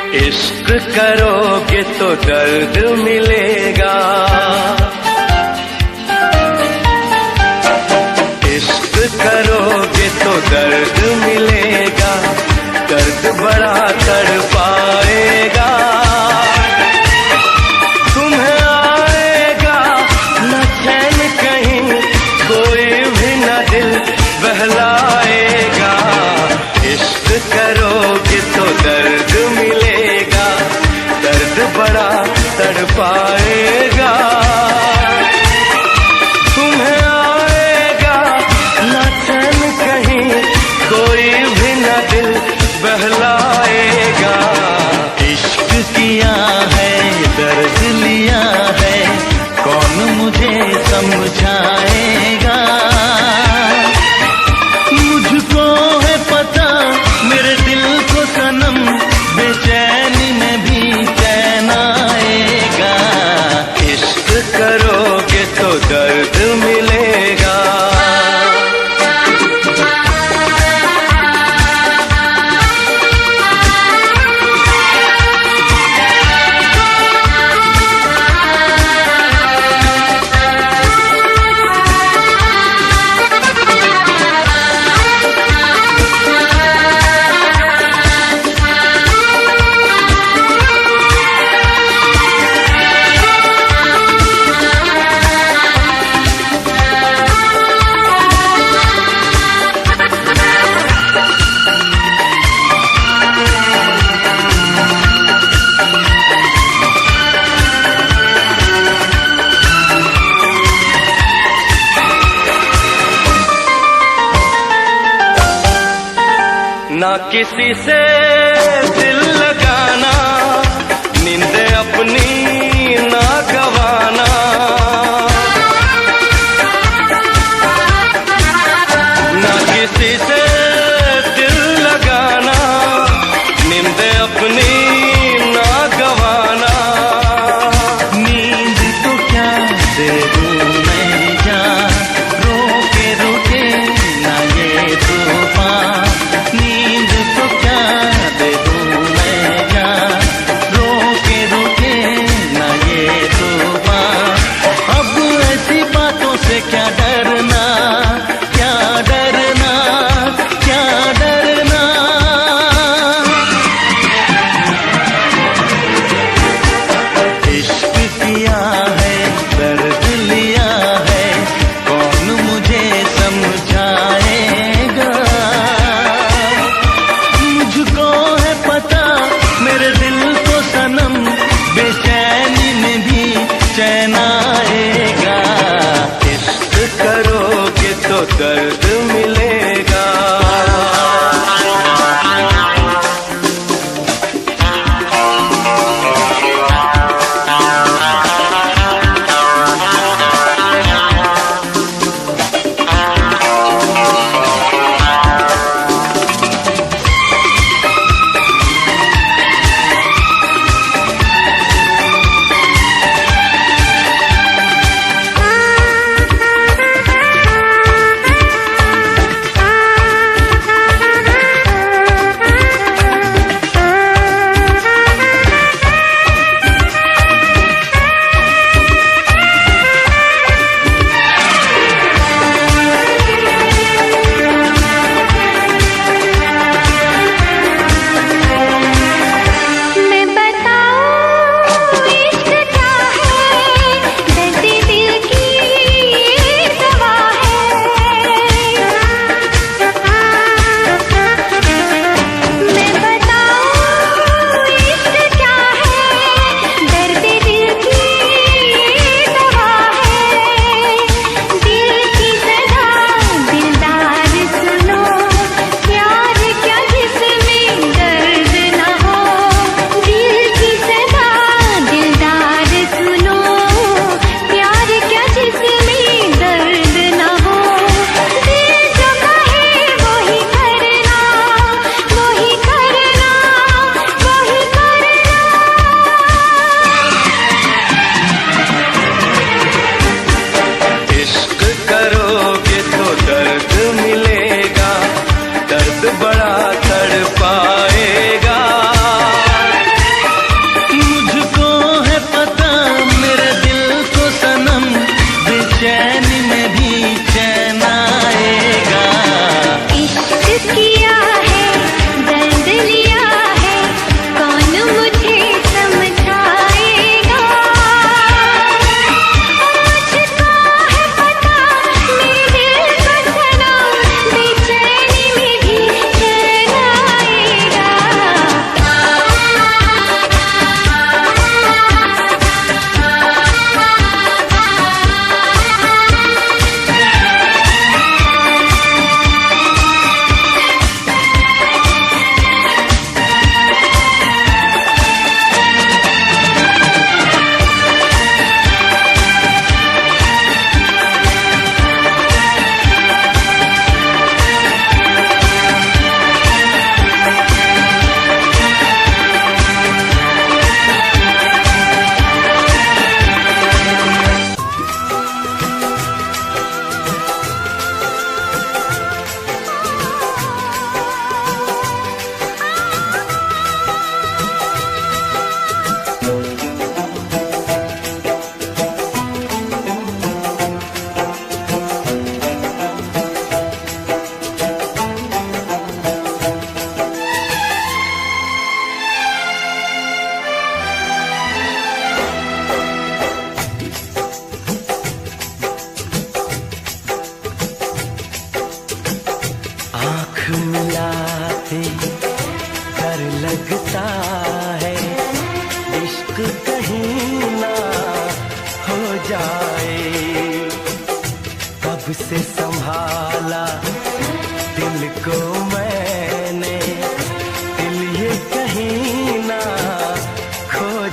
इश्क करोगे तो दर्द मिलेगा, इश्क करोगे तो दर्द मिलेगा, दर्द बड़ा तड़पाएगा। तुम्हें आएगा न चैन कहीं, कोई भी न दिल बहलाएगा। इश्क करोगे तो दर्द मिलेगा, दर्द बड़ा तड़पाएगा। तुम्हें आएगा न चैन कहीं, कोई भी न दिल बहलाएगा। इश्क किया है दर्द लिया है, कौन मुझे समझाएगा। मुझको है पता मेरे दिल को सनम, बेचैनी में भी चैन आएगा। इश्क करोगे तो दर्द मिलेगा। ना किसी से दिल लगाना, नींद अपनी ना गवाना। ना किसी से दिल लगाना, नींद अपनी ना गवाना। नींद तो क्या दे दूं मैं जान, रोके रोके ना ये तूफान। नींद तो क्या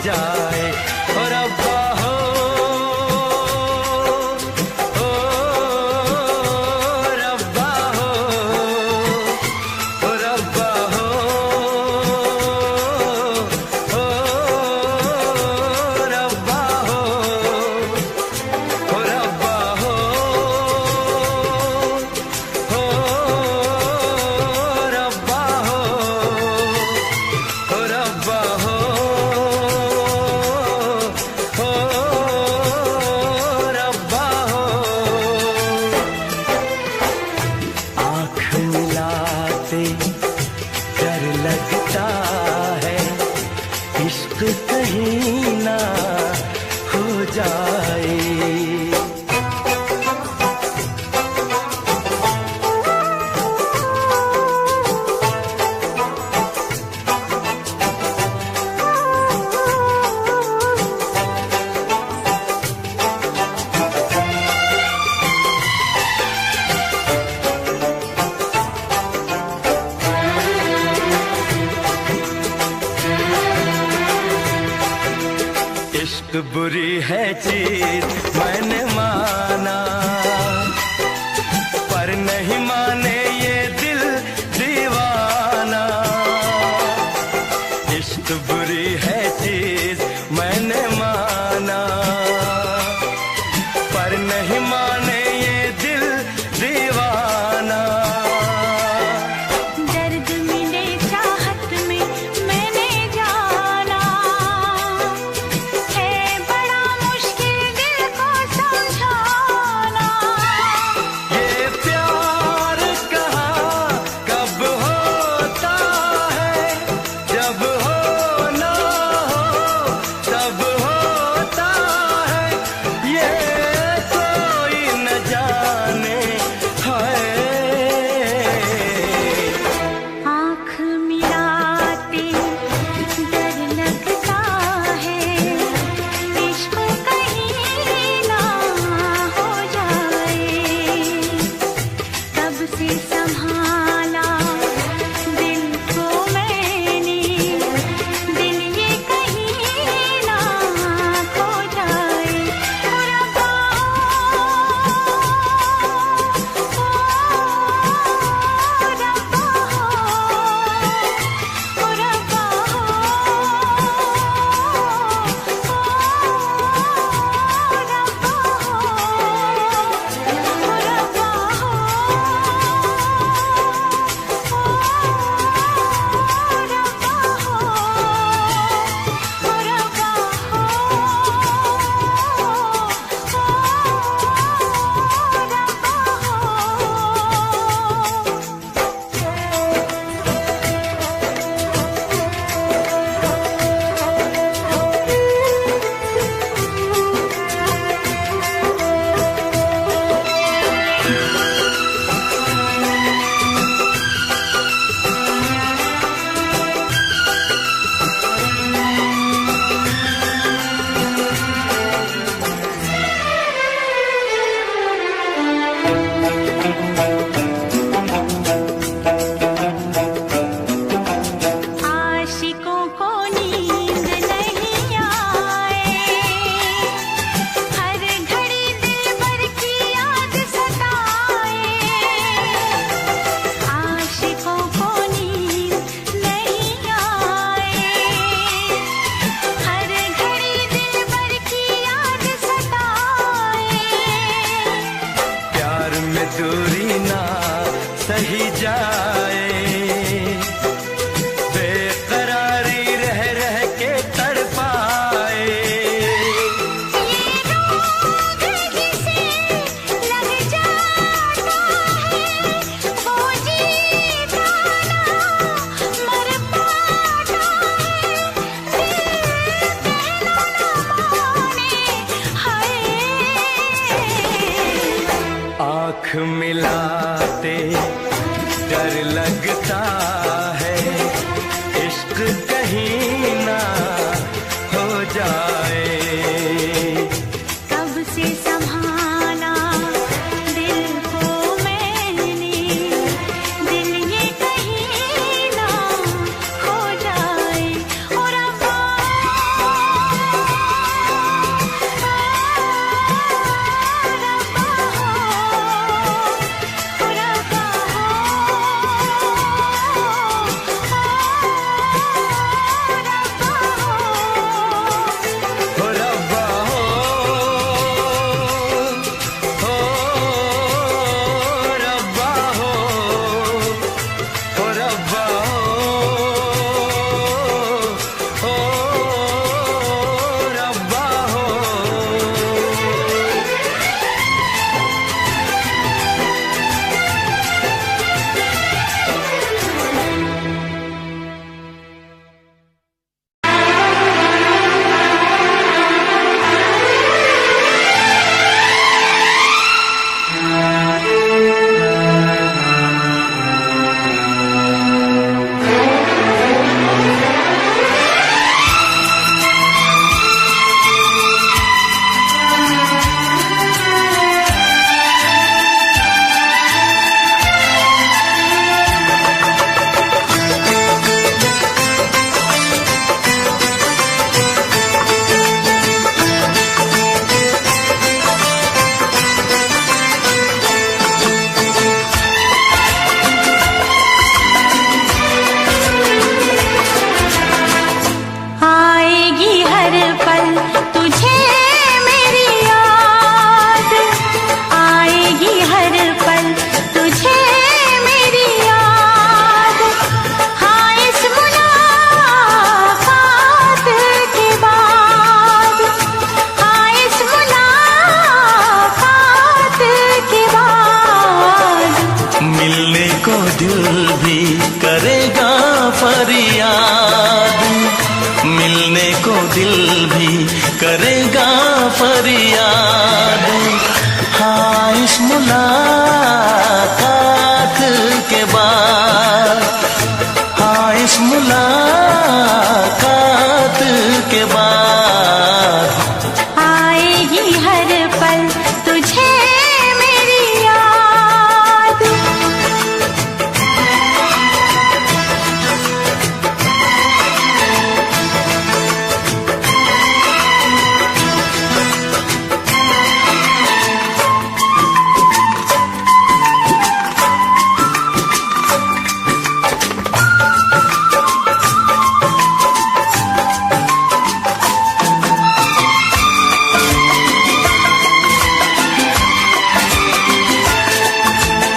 जाए। और रब्बा हो रब्बा हो रब्बा हो रब्बा हो रब्बा हो रब्बा हो रब्बा हो रब्बा हो। आँख मिलाते डर लगता है इश्क कहीं ना हो जाए। इश्क बुरी है चीज मैंने माना, पर नहीं माने ये दिल दीवाना। इश्क बुरी है चीज मैंने माना, पर नहीं माने ये दिल दीवाना। दर्द मिले चाहत में मैंने जाना, है बड़ा मुश्किल दिल को समझाना। ये प्यार कहाँ कब होता है, जब होना हो तब होता है। ये कोई न जाने है। आँख मिलाते डर लगता है इश्क कहीं ना हो जाए। कब से संभाला दिल को मैंने, दिल ये कहीं ना खो जाए। और रब्बा आशिकों को नींद नहीं आए, हर घड़ी दिलबर की याद सताए। आशिकों को नींद नहीं आए, हर घड़ी दिलबर की याद सताए। प्यार में दूरी ना सही जाए, बेकरारी रह रह के तड़पाए। ये रोग जिसे लग जाता है, वो जीता ना मर पाता है। दिल कहना ना माने हाय। आँख मिलाते डर लगता है इश्क कहीं ना हो जाए। कब से संभाला दिल को मैंने, दिल ये कहीं ना खो जाए। और रब्बा मिलने को दिल भी करेगा फरियाद। हाँ, इस मुलाकात के बाद, हाँ, इस मुलाकात के बाद आएगी हर पल तुझे मेरी याद।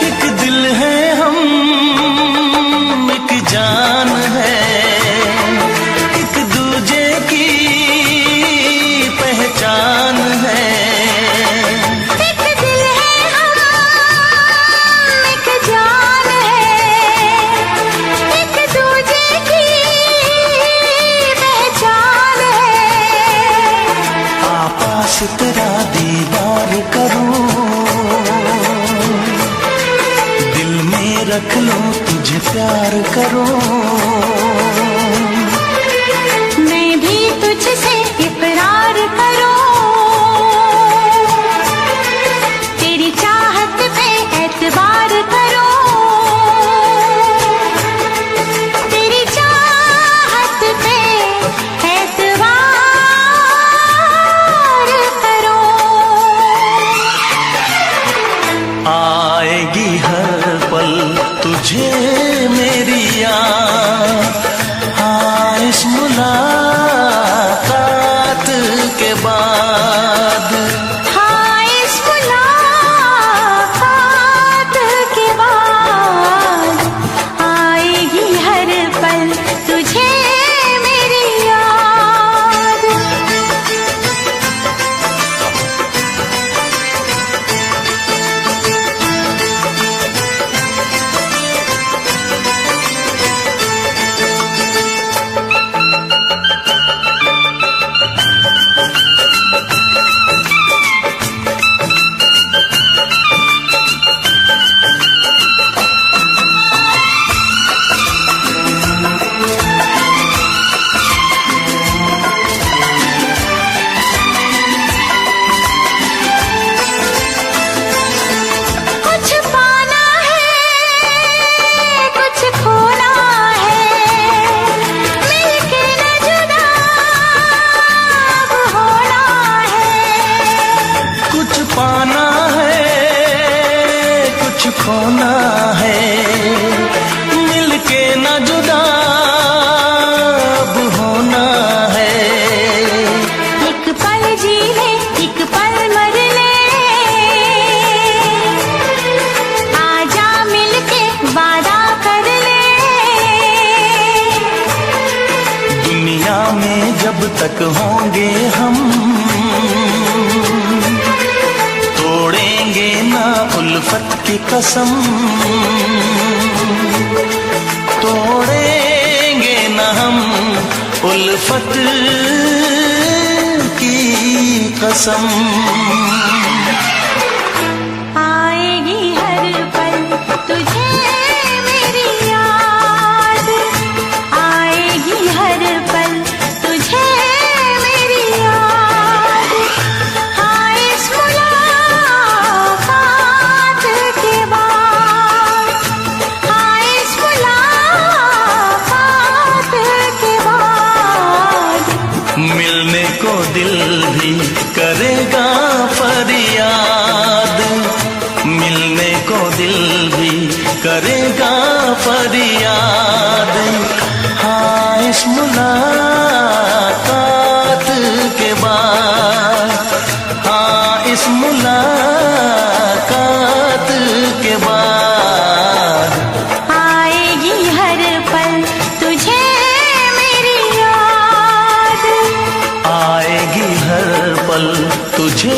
एक दिल है हम, एक जान है, एक दूजे की पहचान है। एक दिल है हम, एक जान है, एक दूजे की पहचान है। आपास तेरा दीदार करूं, दिल में रख लूं, तुझे प्यार करूं। मैं भी तुझसे इकरार करूं, तेरी चाहत पे एतबार करूं, तेरी चाहत पे एतबार करूं। आएगी हर पल तुझे मेरी याद। हाँ, इस मुलाकात के बाद, हाँ, इस मुलाकात के बाद आएगी हर पल तुझे मेरी याद। कुछ पाना है, कुछ खोना है, मिलके न जुदा अब होना है। कुछ पाना है, कुछ खोना है, मिलके न जुदा अब होना है। एक पल जी ले, एक पल मर ले, आजा मिलके वादा कर ले। दुनिया में जब तक होंगे हम, तोड़ेंगे ना उल्फत की कसम, तोड़ेंगे ना हम उल्फत की कसम। आएगी हर पल तुझे मेरी याद, आएगी हर पल तुझे मेरी याद। हाँ, इस मुलाकात के बाद, हाँ, इस मुलाकात के बाद मिलने को दिल भी करेगा फरियाद। मिलने को दिल भी करेगा फरियाद। हाँ, इस मुलाकात के बाद, हाँ, इस मुलाकात के बाद आएगी हर पल तुझे मेरी याद। आएगी हर पल तुझे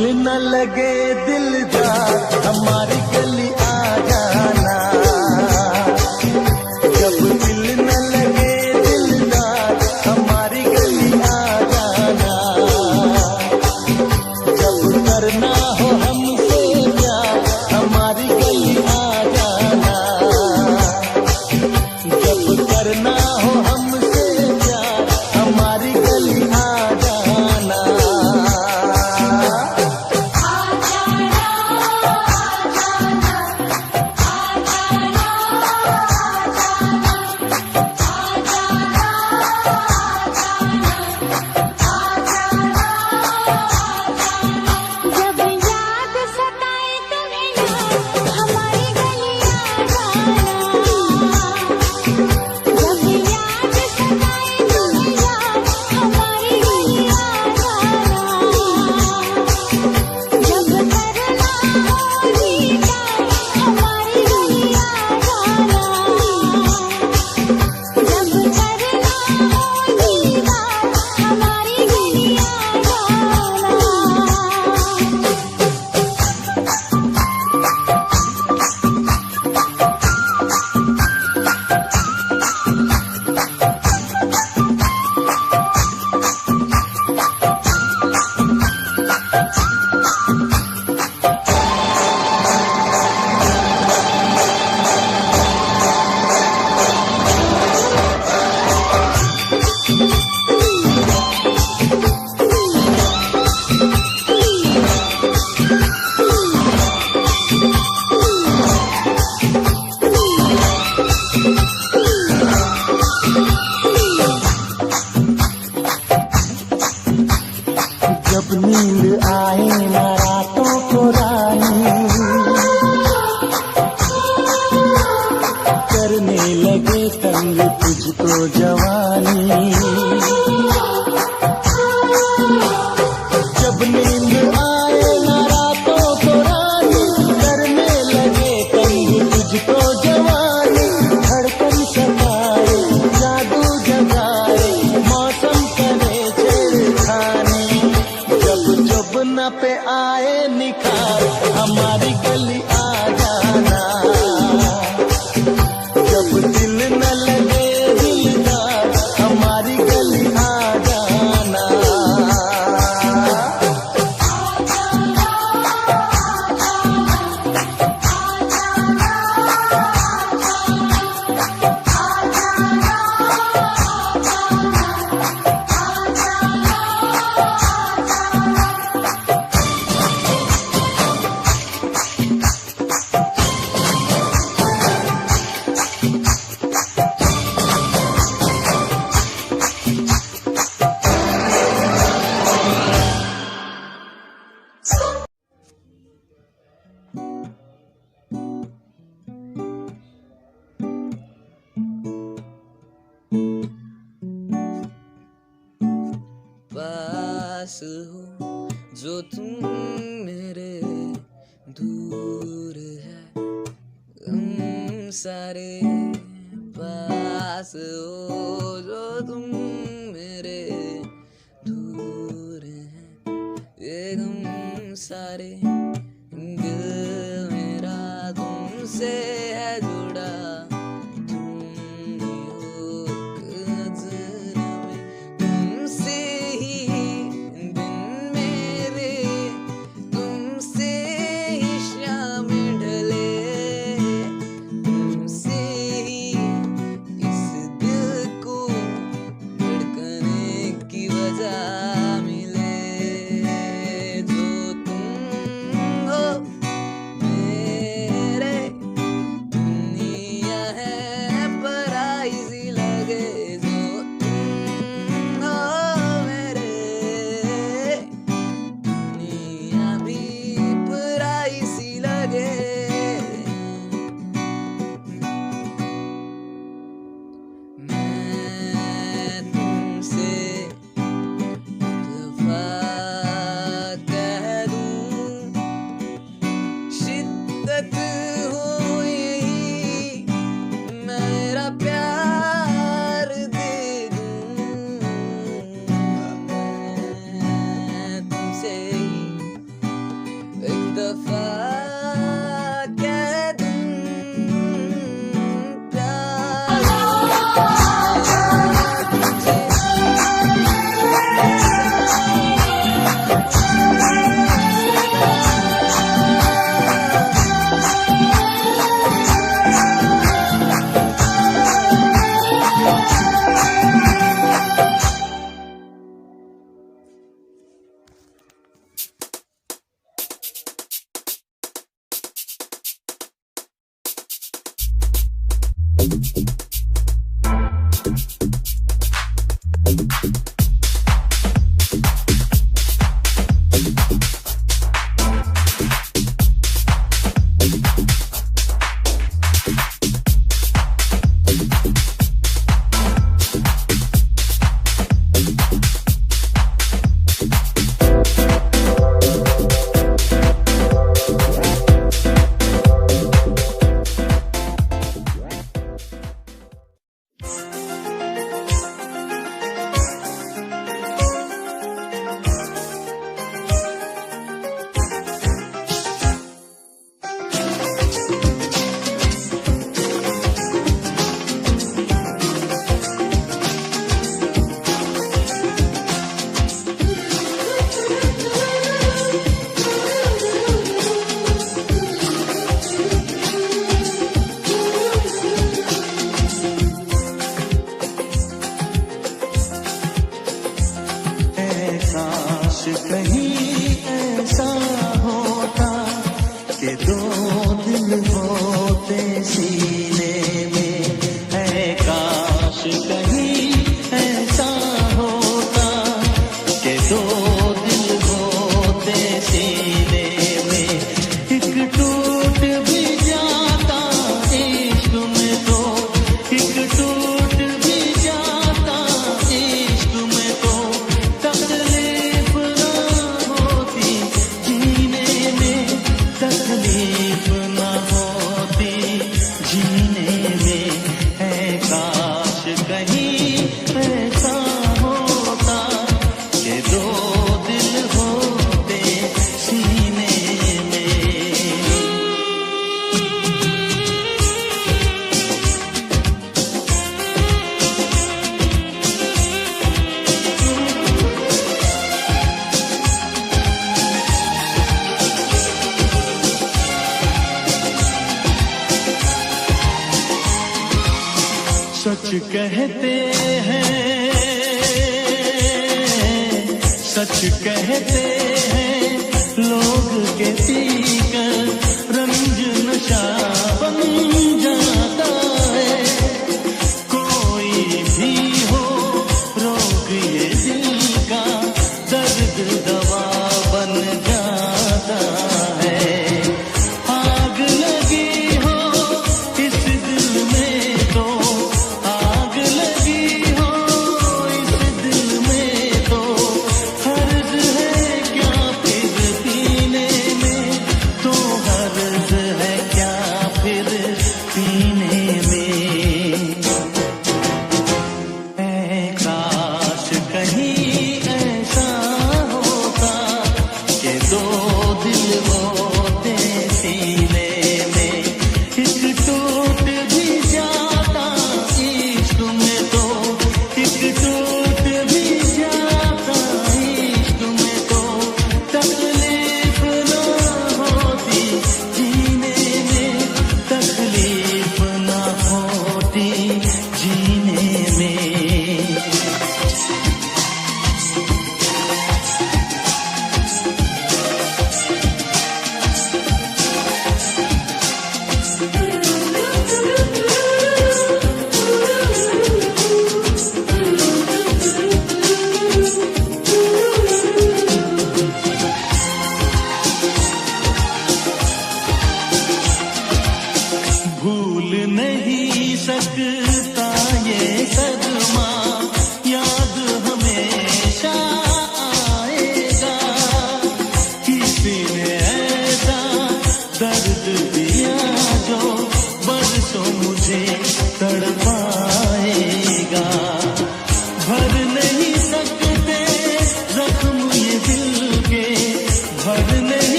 दिल न लगे दिलदार हमारी गली आ जाना, जब दिल न लगे दिलदार हमारी गली आ जाना, जब करना हो हमसे प्यार हमारी गली आ जाना, जब करना हो हमसे प्यार हमारी गली आ जाना। जब नींद आए ना रातों को रानी, करने लगे तंग तुझको जवानी, जब नींद आए ना रातों को रानी, करने लगे तंग तुझको जवानी, धड़कन सताए जादू जगाए मौसम करे छेड़खानी, जब जब न पे आए निखार हमारी गली आ जाना, जब दिल न लगे दिलदार हमारी गली आ जाना। पास हो जो तुम मेरे, दूर है हम सारे, पास हो जो तुम मेरे, दूर है ये गम सारे, दिल मेरा तुमसे है जुड़ा, तुम ही हो एक नज़र में, तुमसे ही दिन मेरे, तुमसे ही शाम ढले, तुमसे ही इस दिल को धड़कने की वजह मिले, जो तुम हो मेरे, दुनिया है पराई सी लगे, जो तुम हो मेरे, दुनिया भी पराई सी लगे। मैं तुमसे काश कहीं ऐसा होता कि दो दिल होते सीने में है। काश कहीं ऐसा होता कि दो दिल होते सीने में। एक टूट भी जाता इश्क में तो, एक टूट भी जाता इश्क में तो तकलीफ ना होती जीने में, तकलीफ ना होती जीने में है। काश कहीं ऐसा होता कि दो दिल होते सीने में। सच कहते हैं, सच कहते हैं लोग के पीकर रंज नशा बन जाता है। कोई भी हो रोग ये दिल का, दर्द दवा बन जाता है। आग लगी हो इस दिल में तो, आग लगी हो इस दिल में तो फर्ज है कि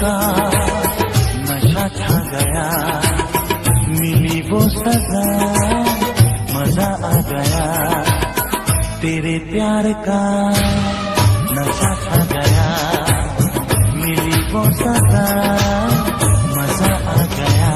का नशा छा गया, मिली वो सजा मजा आ गया, तेरे प्यार का नशा छा गया, मिली वो सजा मजा आ गया।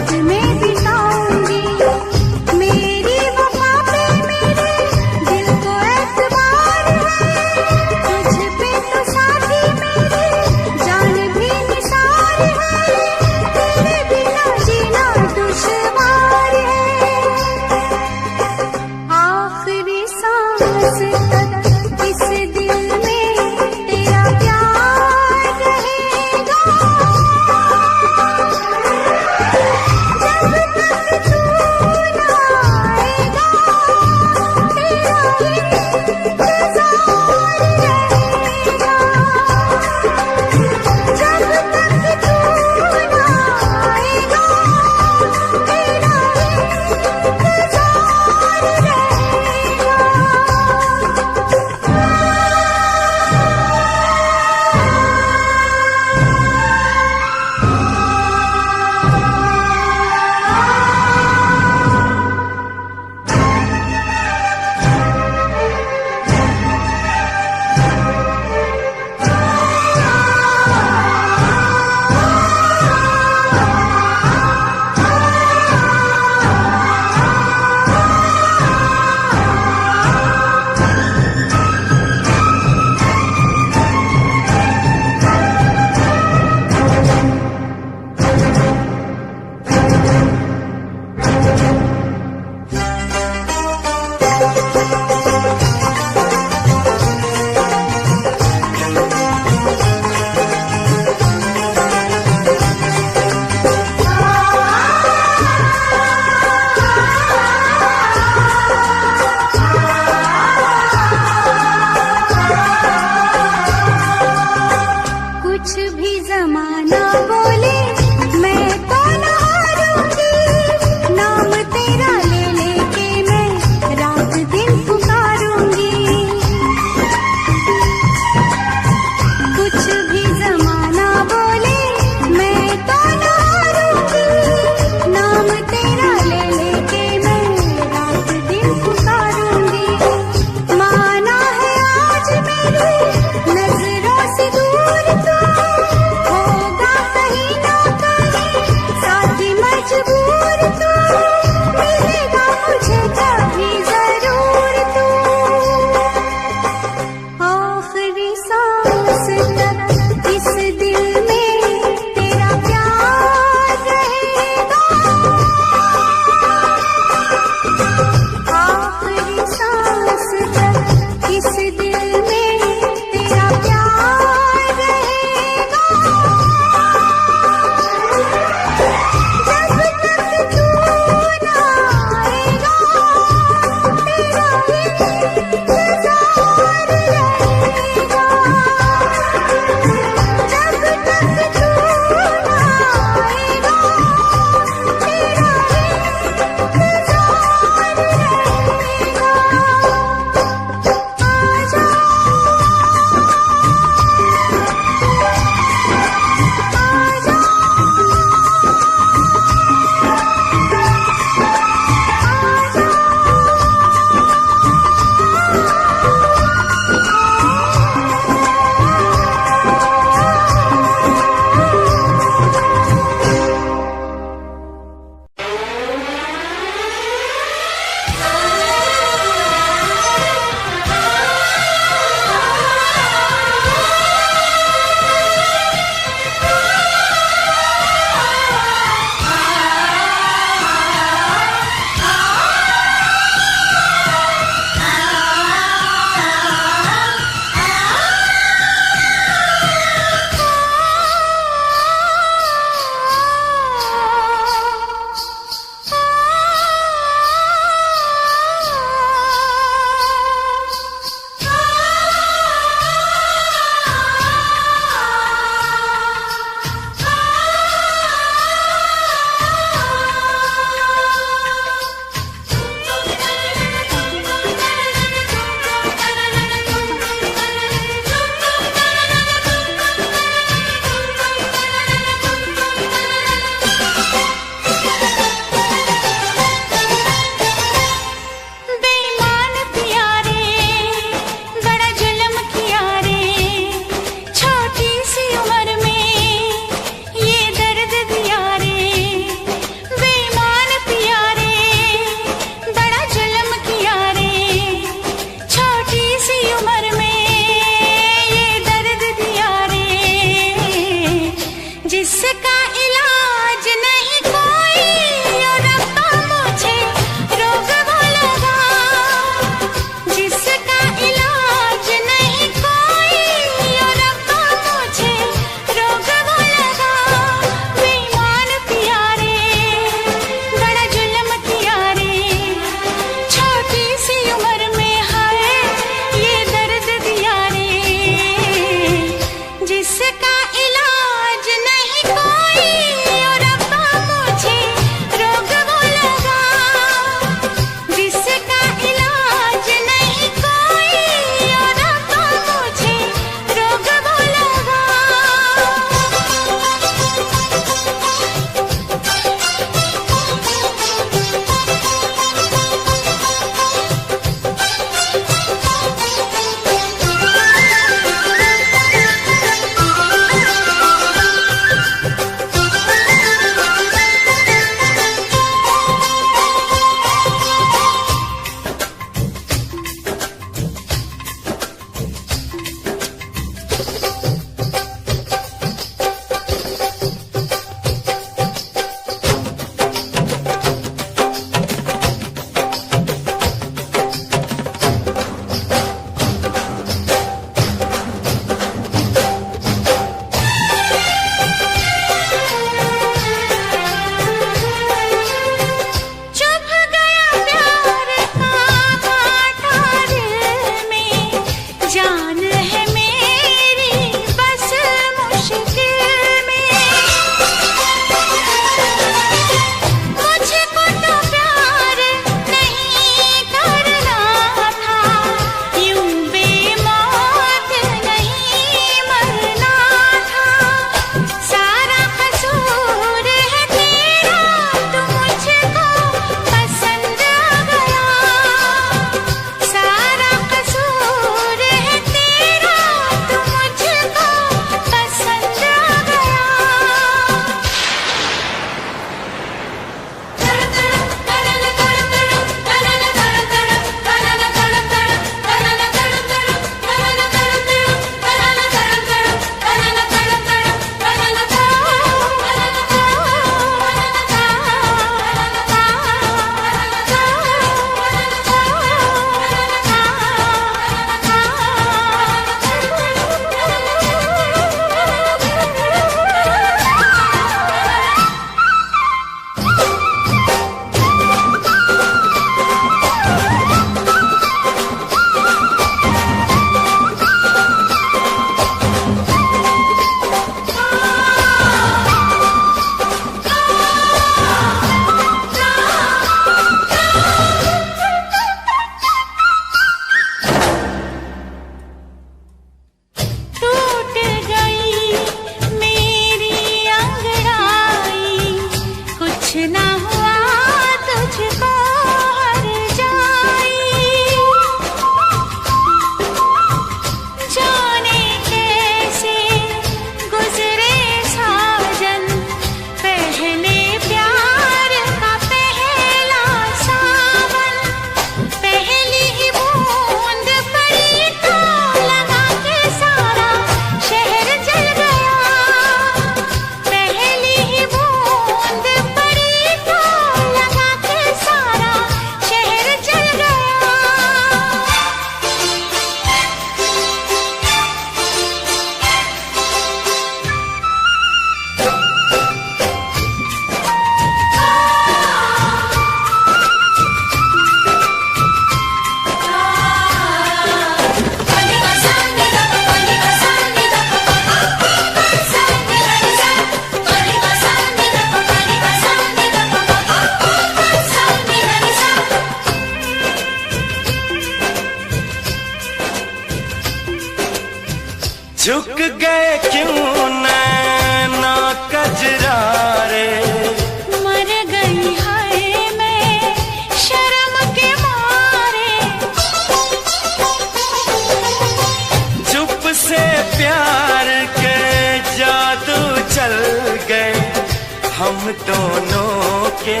दोनों के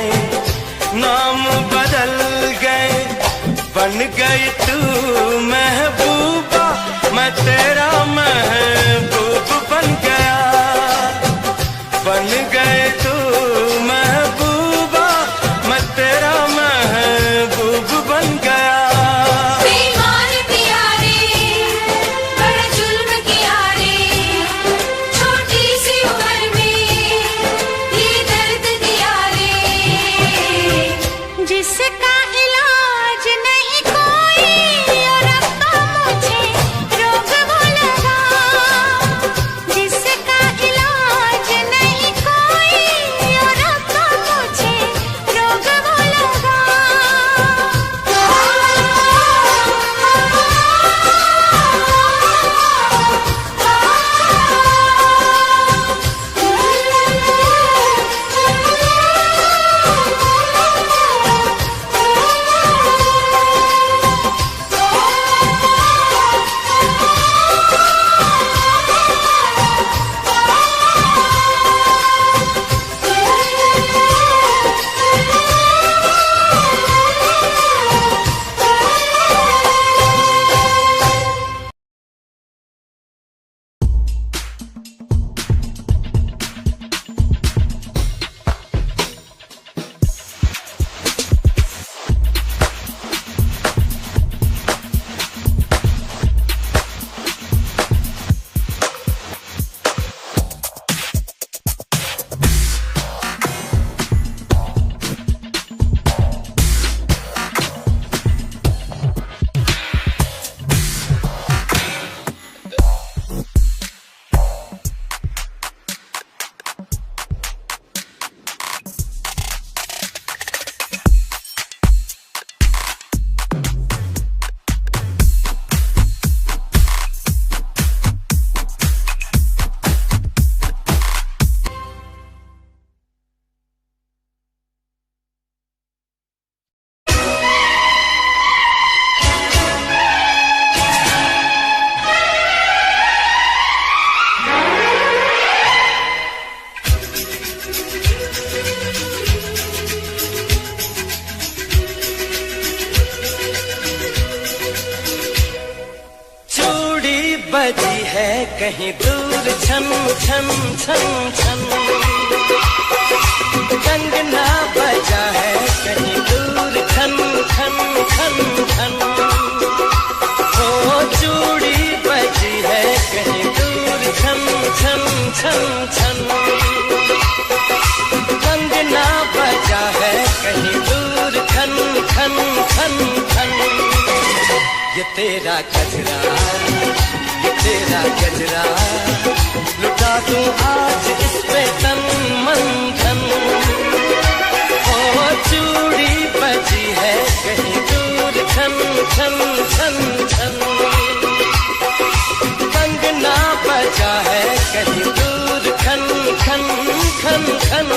नाम बदल गए, बन गई तू महबूबा, मैं तेरा महबूब बन गया। बन गए तू महबूबा, मैं तेरा महबूब बन गया। बेईमान प्यारे, बड़ा जुल्म किया रे, छोटी सी उम्र में ये दर्द दिया रे, जिसका इलाज नहीं कोई और अब्बा मुझे रोग वो लगा, जिसका इलाज नहीं कोई और अब्बा मुझे रोग वो लगा। बजी है कहीं दूर छन छन छन छन, कंगना बजा है कहीं दूर खन खन खन खन। ओ चूड़ी बजी है कहीं दूर छन छन छन छन, कंगना बजा है कहीं दूर खन खन खन खन। ये तेरा गजरा, ये तेरा गजरा, लुटा दूं आज इस पे तन मन धन। ओ चूड़ी बजी है कहीं दूर छन छन छन छन, कंगना बजा है कहीं दूर खन खन खन खन।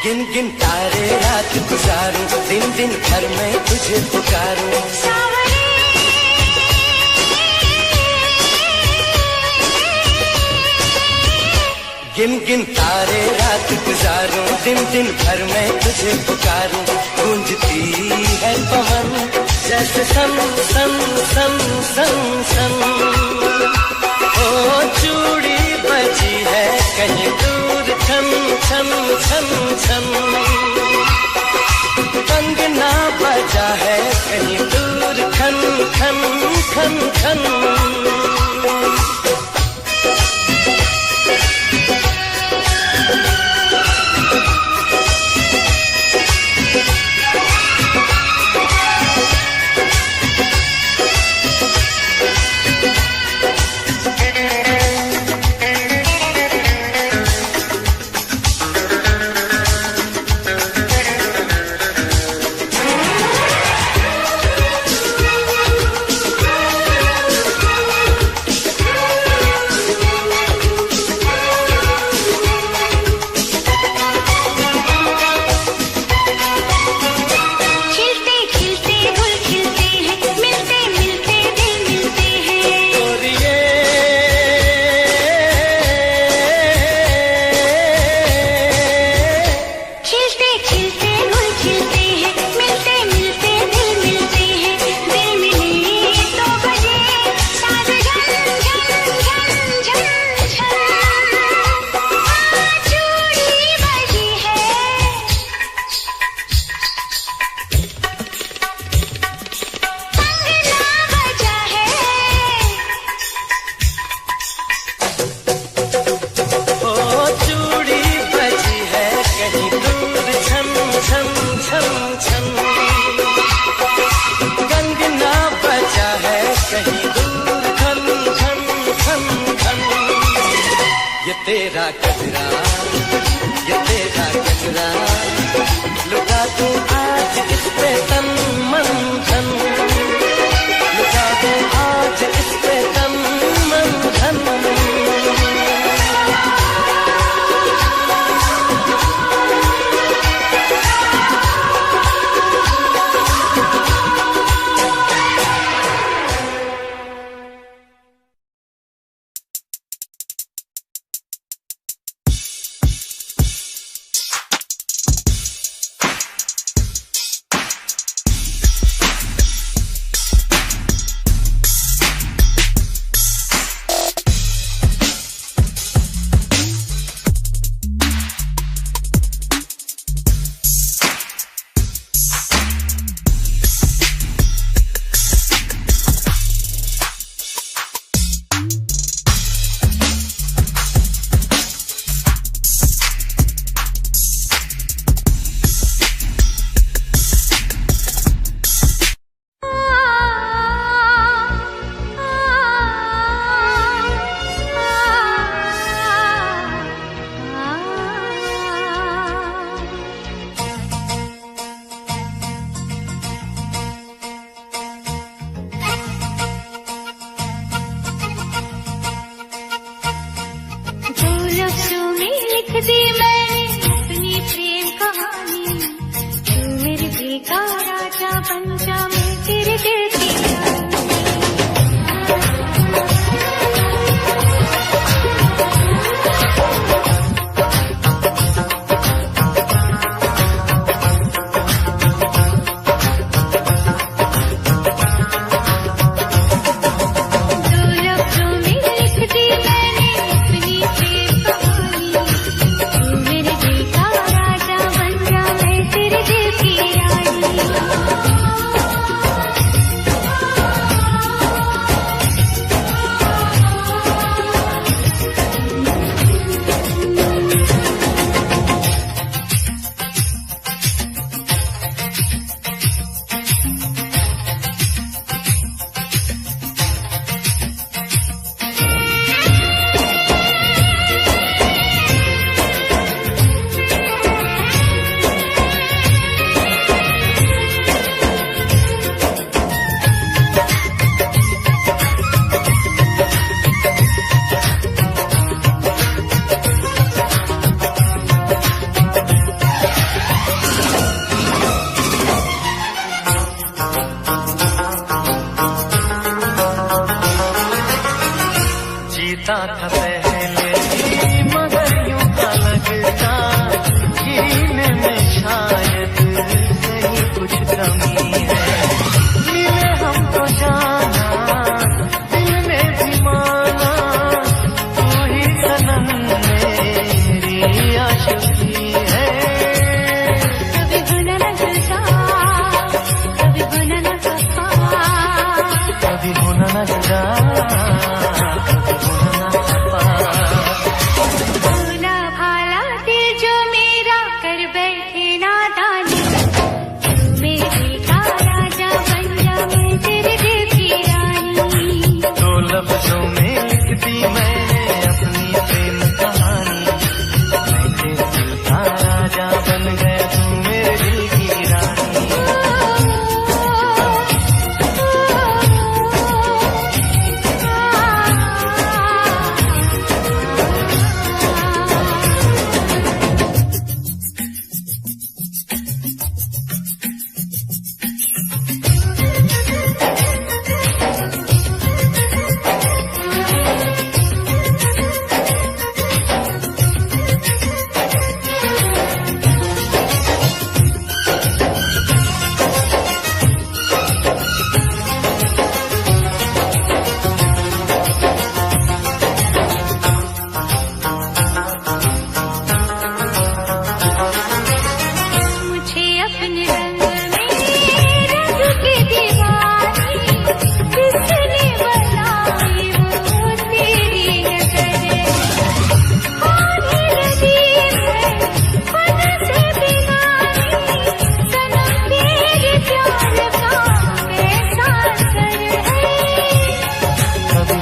गिन गिन तारे रात गुजारूं, दिन दिन भर में तुझे पुकारूं। गिन गिन तारे रात गुजारूं, दिन दिन भर में तुझे पुकारूं। गूंजती है पवन जैसे सन सन सन सन सन। ओ चूड़ी बजी है कहीं दूर छन छन छन छन, कंगना बजा है कहीं दूर खन खन खन खन। तेरा कचरा, ये तेरा कचरा, लुटा दूं आज इस पे तन मन धन, लुटा दूं आज इस पे तन मन धन।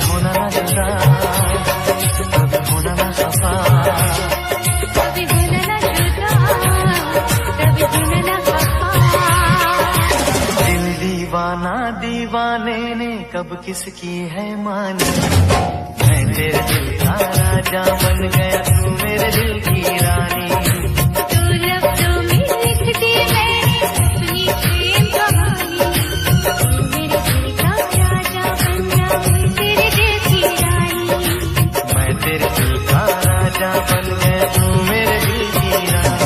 होना ना जुदा, कभी होना ना खफा। जमाने ने कब किसकी है मानी, मैं तेरे दिल का राजा बन गया, तू मेरे दिल की रानी। तू लफ्ज़ों में लिख दी मैंने अपनी प्रेम कहानी, तू मेरे दिल का राजा बन जा, मैं तेरे दिल की रानी। मैं तेरे दिल का राजा बन गया, तू मेरे दिल की रानी।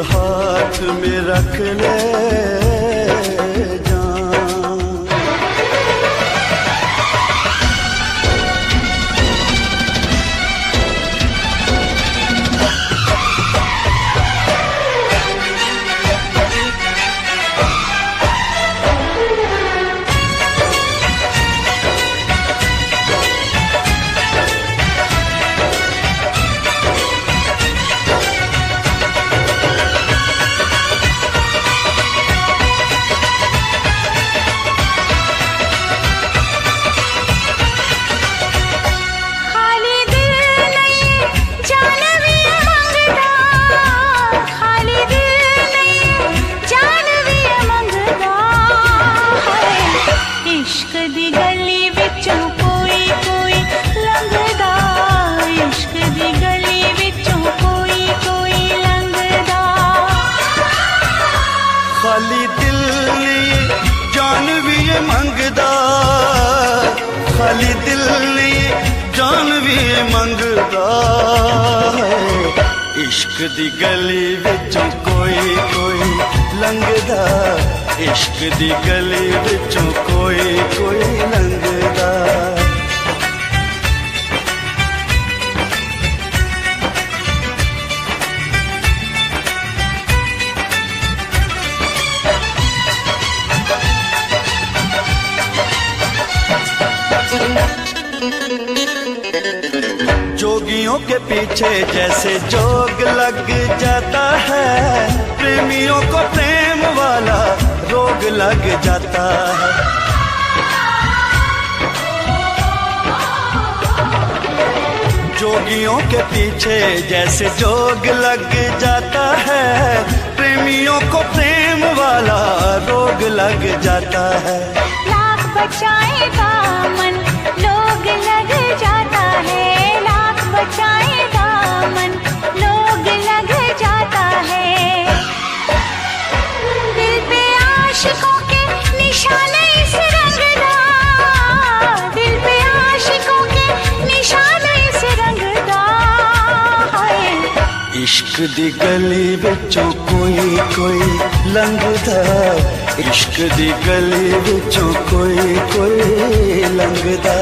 हाथ में रख ले जान। खाली दिल नहीं जान भी मंगदा, खाली दिल नहीं जान भी मंगदा है। इश्क दी गली विचों कोई कोई लंघदा, इश्क दी गली विचों कोई कोई लंघदा। खाली दिल नहीं जान भी मंगदा, खाली दिल नहीं जान भी मंगदा है। इश्क दी गली विचों कोई कोई लंघदा, इश्क दी गली विचों कोई कोई लंघदा। जोगियों के पीछे जैसे जोग लग जाता है, प्रेमियों को प्रेम वाला रोग लग जाता है। जोगियों के पीछे जैसे जोग लग जाता है, प्रेमियों को प्रेम वाला रोग लग जाता है। लाख बचाए दामन लोग लग जाता है, लाख बचाए दामन लोग लग जाता है। दिल पे आशिकों के निशाने इस रंगदा, दिल पे आशिकों के निशाने इस रंगदा है। इश्क दी गली विचों कोई कोई लंघदा, इश्क दी गली विचों कोई कोई लंघदा।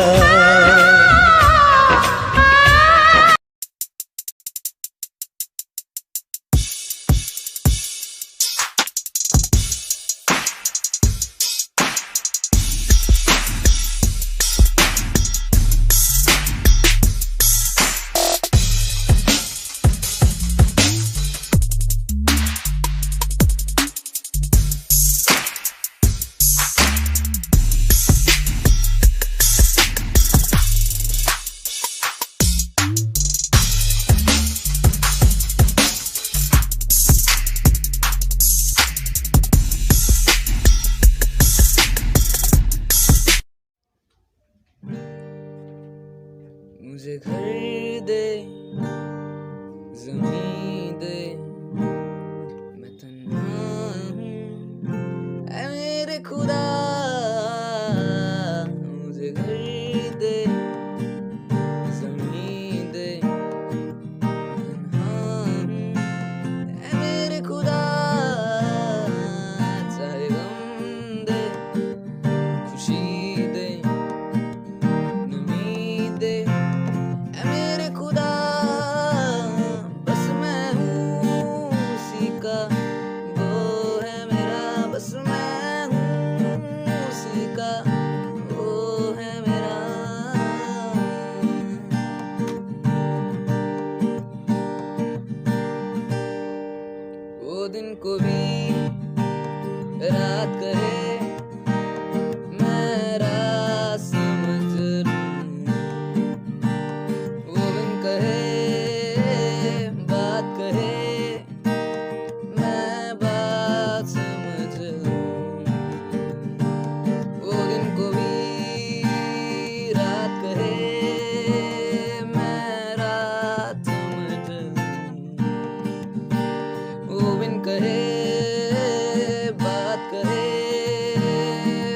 मुझे घर दे, ज़मीन दे, मैं तन्हा हूँ ऐ मेरे खुदा। मुझे घर दे, ज़मीन दे, मैं तन्हा हूँ ऐ मेरे खुदा। चाहे गम दे, खुशी दे, नमी दे ऐ मेरे खुदा। बस मैं हूँ उसी का, वो है मेरा। बस मैं हूँ उसी का, वो है मेरा। वो दिन को भी रात कहे, मैं रात समझ लूं। वो दिन कहे, बात कहे, मैं बात समझ लूं। वो दिन को भी रात कहे, मैं रात समझ लूं। वो दिन कहे, बात कहे,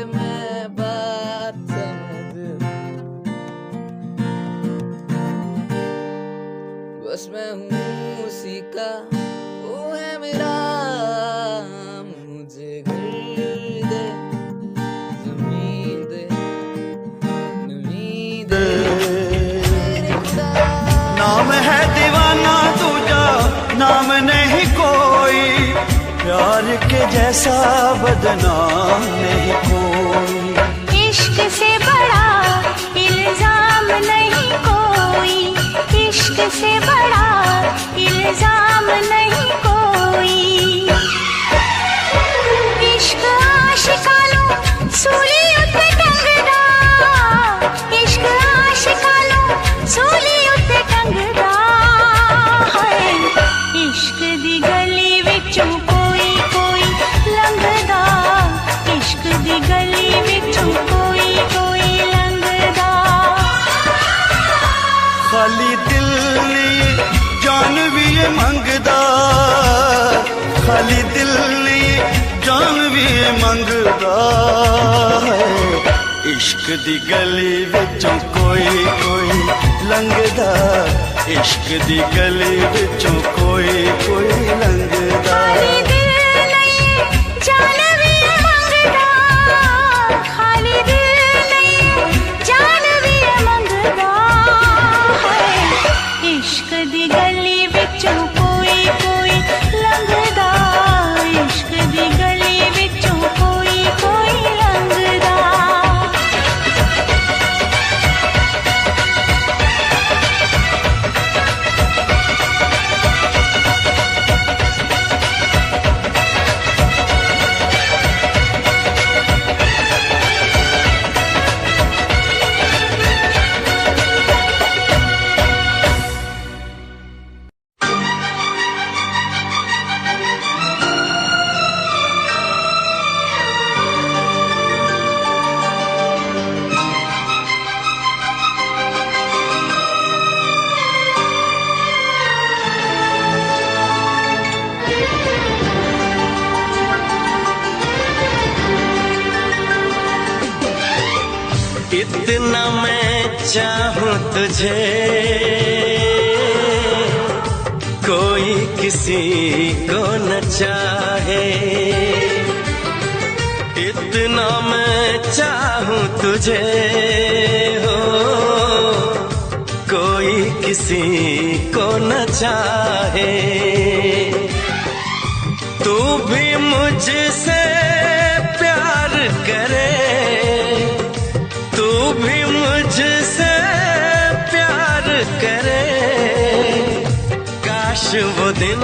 मैं बात समझ लूं। बस मैं हूँ उसी का, वो है मेरा, मुझे घर दे, ज़मीन दे, नमी दे मेरे खुदा। नाम है दीवाना तुझा, नाम नहीं कोई, प्यार के जैसा बदनाम नहीं कोई। इश्क से बड़ा इल्जाम नहीं कोई, इश्क से बड़ा इल्जाम नहीं कोई। इश्क आशिकानो सूली उत्ते टंगदा, इश्क आशिकानो सूली उत्ते टंगदा है। इश्क दी गली विचों कोई कोई लंघदा, इश्क दी गली विचों कोई कोई लंघदा। खाली दिल नहीं जान भी ये मंगदा, खाली दिल नहीं जान भी ये मंगदा है। इश्क दी गली विचों कोई कोई लंघदा, इश्क दी गली विचों कोई कोई लंघदा। खाली दिल नहीं जान भी ये मंगदा, खाली दिल नहीं जान भी ये मंगदा है। इश्क दी गली विचों कोई कोई लंघदा, इश्क दी गली विचों कोई कोई लंघदा। इतना मैं चाहूं तुझे, कोई किसी को न चाहे। इतना मैं चाहूं तुझे हो, कोई किसी को न चाहे। तू भी मुझसे प्यार करे, तू भी मुझसे प्यार करे, काश वो दिन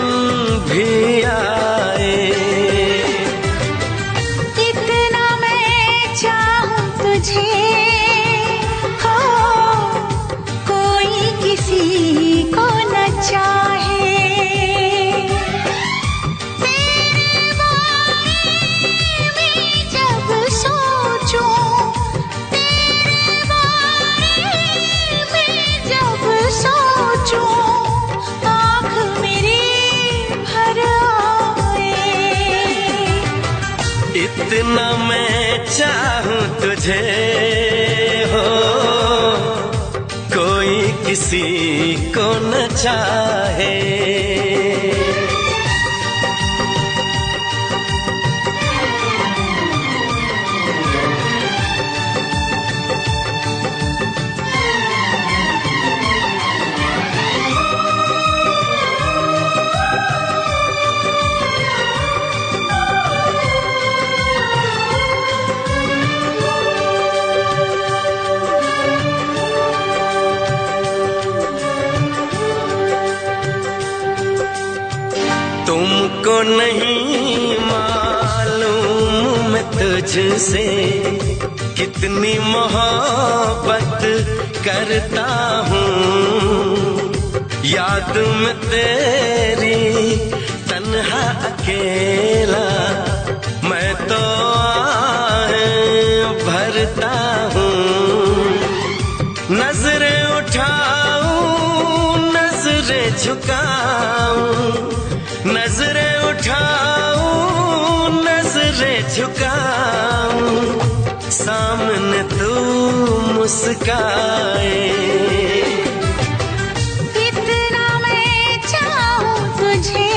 भी आए। इतना मैं चाहूं तुझे हो, कोई किसी को न चाहे। तेरे बारे में जब सोचूं, तेरे बारे में जब सोचूं, आँख मेरी भर आए। इतना मैं चाहूं तुझे हो, कोई किसी को न चाहे। तुमको नहीं मालूम मैं तुझसे कितनी मोहब्बत करता हूँ। याद में तेरी तन्हा अकेला मैं तो आहें भरता हूँ। नजरें उठाऊं नजरें झुकाऊं, नजरें उठाऊं नजरें झुकाऊं, सामने तू मुस्काए। इतना मैं चाहूं तुझे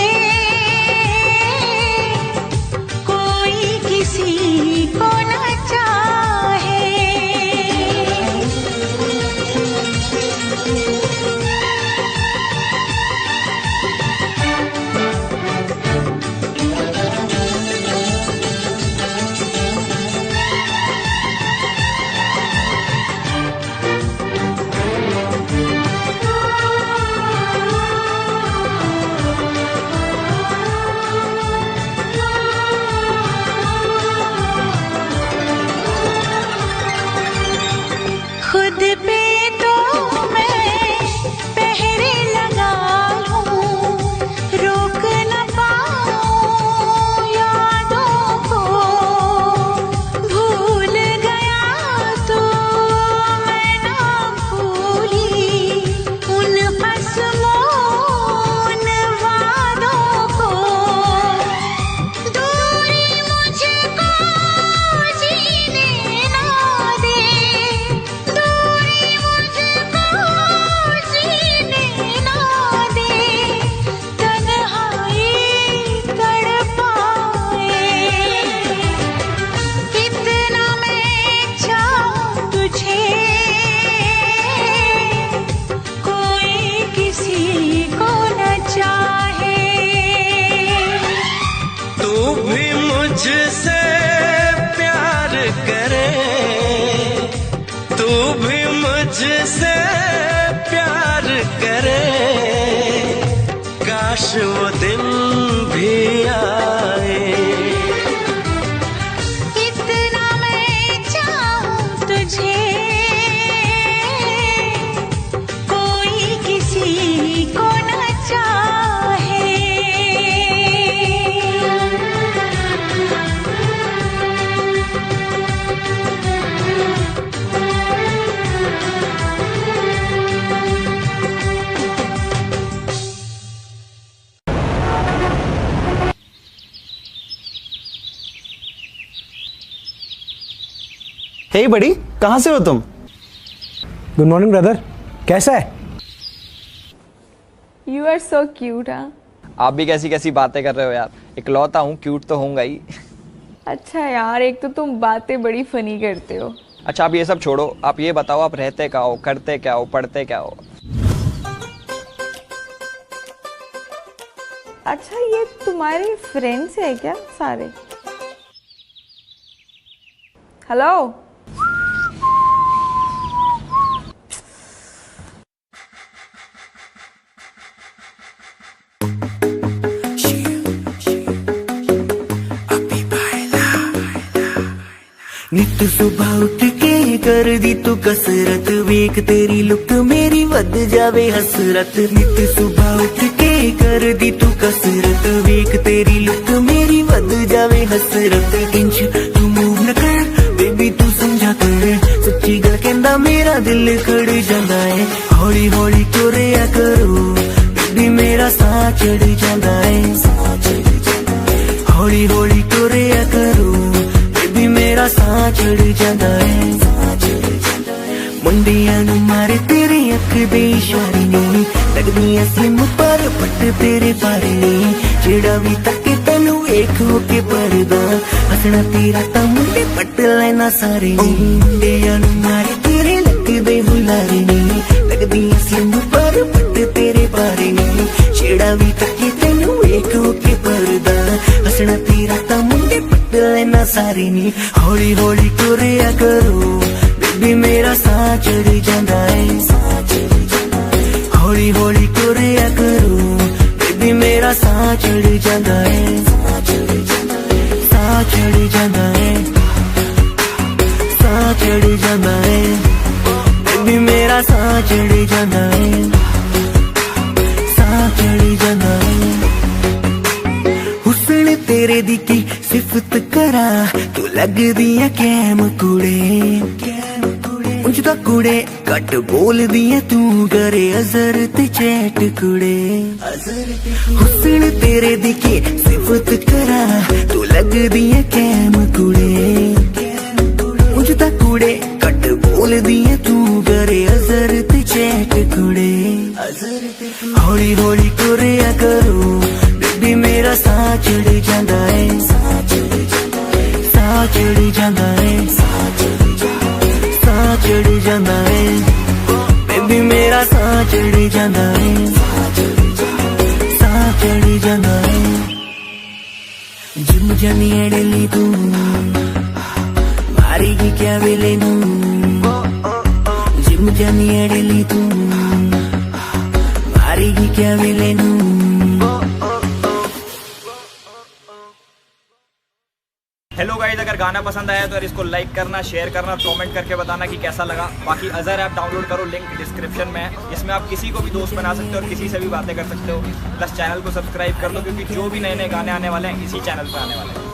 मुझसे प्यार करे, तू भी मुझसे प्यार करे, काश वो दिन भी आए। इतना मैं चाहूं तुझे, कोई किसी को न चाहे। हे बड़ी, कहाँ से हो तुम? गुड मॉर्निंग ब्रदर, कैसा है? You are so cute. हाँ आप भी कैसी कैसी बातें कर रहे हो यार, इकलौता हूँ, क्यूट तो होऊंगा ही। अच्छा यार, एक तो तुम बातें बड़ी फनी करते हो। अच्छा आप ये सब छोड़ो, आप ये बताओ आप रहते क्या हो, करते क्या हो, पढ़ते क्या हो? अच्छा ये तुम्हारे फ्रेंड्स है क्या सारे? हेलो नित सुबह उठ के कर दी तू कसरत, वेख तेरी लुक मेरी वध जावे हसरत। नित सुबह उठ के कर दी तू कसरत, वेख तेरी लुक मेरी वध जावे हसरत। इंच तू मूव न कर बेबी तू समझा कर, सच्ची गल कहंदा मेरा दिल खड़ जांदा है। हौली हौली तुरिया करो बेबी मेरा साह चढ़ जांदा है। हौली हौली तुरिया करो बेबी मेरा साह चढ़ जांदा है। मुंडियां नूं मारे तेरी अख दे इशारे ने, लगदियां स्लिम पर पट तेरे पारे ने। जेड़ा भी तके तैनू वेख हो के परदा, हसना तेरा तां मुंडे पट लेना सारे ने। मुंडियां नूं मारे तेरे लगदे हुलारे ने, लगदियां स्लिम पर पट तेरे पारे ने। जेड़ा भी तके तैनू वेख हो के परदा, हसना तेरा तां मुंडे पट लेना सारे ने। हौली हौली तुरिया करो बेबी मेरा साह चढ़ जांदा है। हौली हौली तुरिया करो बेबी मेरा साह चढ़ जांदा है। साह चढ़ जांदा है, साह चढ़ जांदा है, बेबी मेरा साह चढ़ जांदा है। साह चढ़ जांदा है। हुस्न तेरे दी की सिफत करा, तू लगदी है कैम कुड़े। उंज दा कुड़े घट बोलदी है तू, करे अजर ते चैट कुड़े। हुस्न तेरे दी की सिफत करा, तू लगदी है कैम कुड़े। उंज दा कुड़े घट बोलदी है तू, करे अजर ते चैट कुड़े। हौली हौली तुरिया करो बेबी मेरा साह चढ़ जांदा है। साह चढ़ जांदा है, साह चढ़ जांदा है, बेबी मेरा साह चढ़ जांदा है। साह चढ़ जांदा है। जिम जानी एडली तू मारेगी क्या वेले नू। जिम जानी एडली तू मारेगी क्या वेले नू। हेलो गाइस, अगर गाना पसंद आया तो इसको लाइक करना, शेयर करना, कमेंट करके बताना कि कैसा लगा। बाकी अजर ऐप डाउनलोड करो, लिंक डिस्क्रिप्शन में है। इसमें आप किसी को भी दोस्त बना सकते हो और किसी से भी बातें कर सकते हो। प्लस चैनल को सब्सक्राइब कर लो, क्योंकि जो भी नए नए गाने आने वाले हैं इसी चैनल पर आने वाले हैं।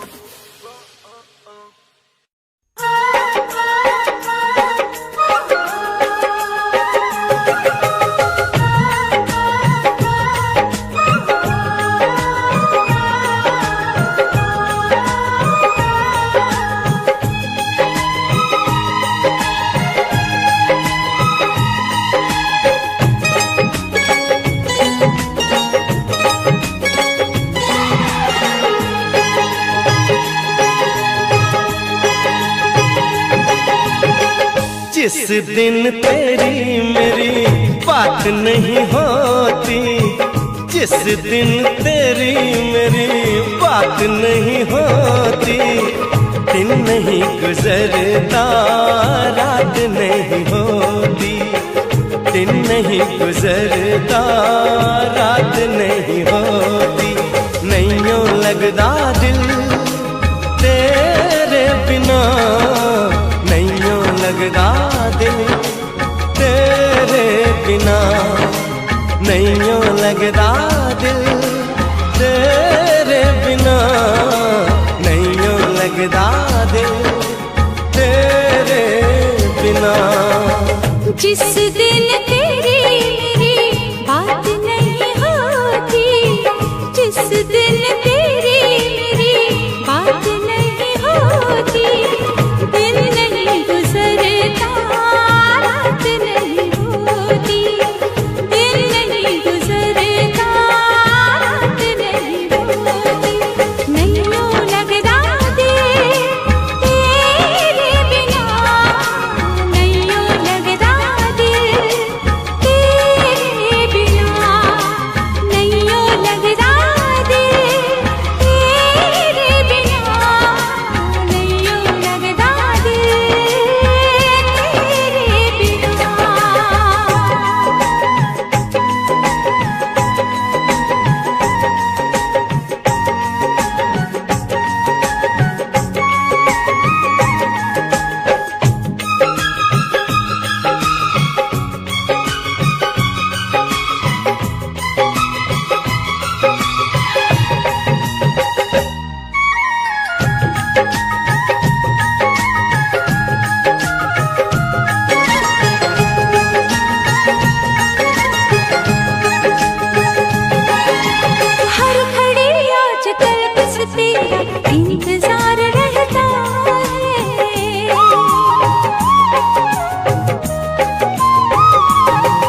जिस दिन तेरी मेरी बात नहीं होती, जिस दिन तेरी मेरी बात नहीं होती, दिन नहीं गुजरता रात नहीं होती, दिन नहीं गुजरता रात नहीं होती। नहीं यूं लगदा दिल तेरे बिना, नहीं यूं लगदा दिल तेरे बिना, नहीं यूं लगदा दिल तेरे बिना, नहीं यूं लगदा दिल तेरे बिना। जिस दिन तेरी मेरी बात नहीं होती, जिस दिन तेरी मेरी बात नहीं होती, दिन नहीं गुजरता रात नहीं होती, दिन नहीं गुजरता रात नहीं होती। नहीं यूं लगदा दिल तेरे बिना, नहीं यूं लगदा दिल तेरे बिना, नहीं यूं लगदा दिल तेरे बिना, नहीं यूं लगदा दिल तेरे बिना। हर घड़ी आजकल बस तेरा इंतजार रहता है,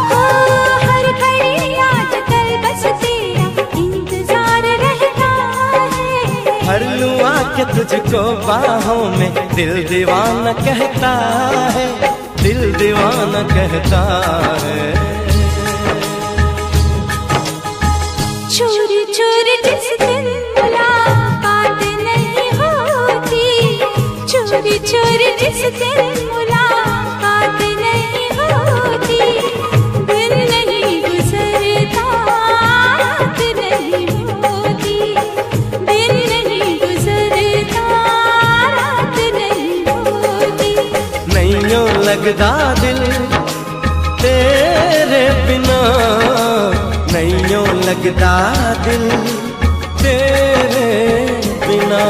हाँ, हर घड़ी आजकल बस तेरा इंतजार रहता है। भर लूं आके तुझको बाहों में, दिल दीवाना कहता है, दिल दीवाना कहता है। चोरी चोरी जिस दिन मुलाकात नहीं होती, चोरी चोरी जिस दिन मुलाकात नहीं होती, दिन नहीं गुजरता रात नहीं होती, दिन नहीं गुजरता रात नहीं होती। नहीं यूं लगदा दिल तेरे बिना, नहीं यूं लगदा दिल तेरे बिना।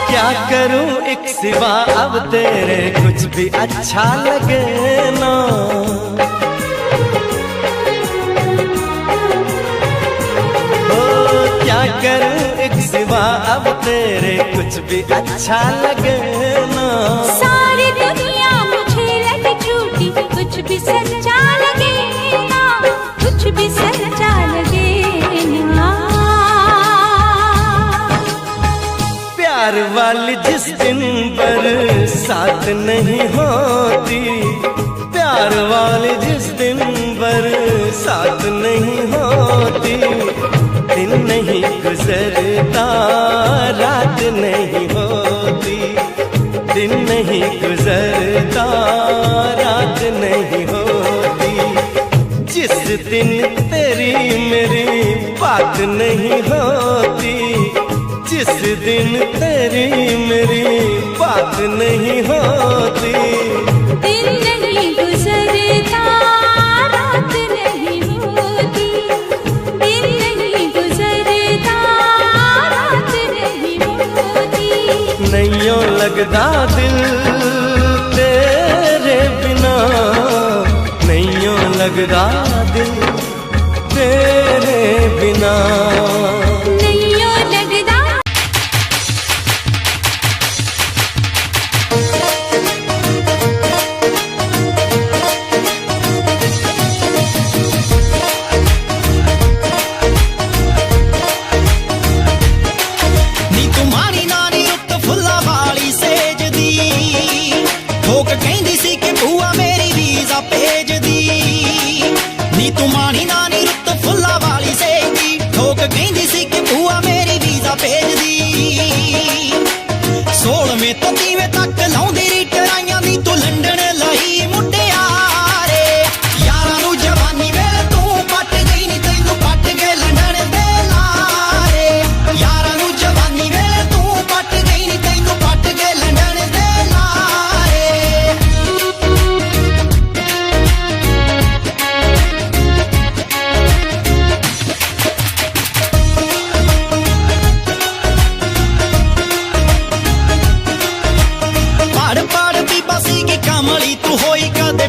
क्या करूं एक सिवा अब तेरे कुछ भी अच्छा लगे ना, ओ क्या करूं एक सिवा अब तेरे कुछ भी अच्छा लगे ना। सारी दुनिया मुझे लगी झूठी, कुछ भी सच्चा लगे ना, कुछ भी सच्चा लगे ना। प्यार वाली जिस दिन बरसात नहीं होती, प्यार वाली जिस दिन बरसात नहीं होती, दिन नहीं गुजरता रात नहीं होती, दिन नहीं गुजरता रात नहीं होती। जिस दिन तेरी मेरी बात नहीं होती, जिस दिन तेरी मेरी बात नहीं होती, दिन नहीं गुजरता रात नहीं होती, दिन नहीं गुजरता रात नहीं होती। नहीं यूं लगदा दिल लगदा दिल तेरे बिना। नहीं ओ लगदा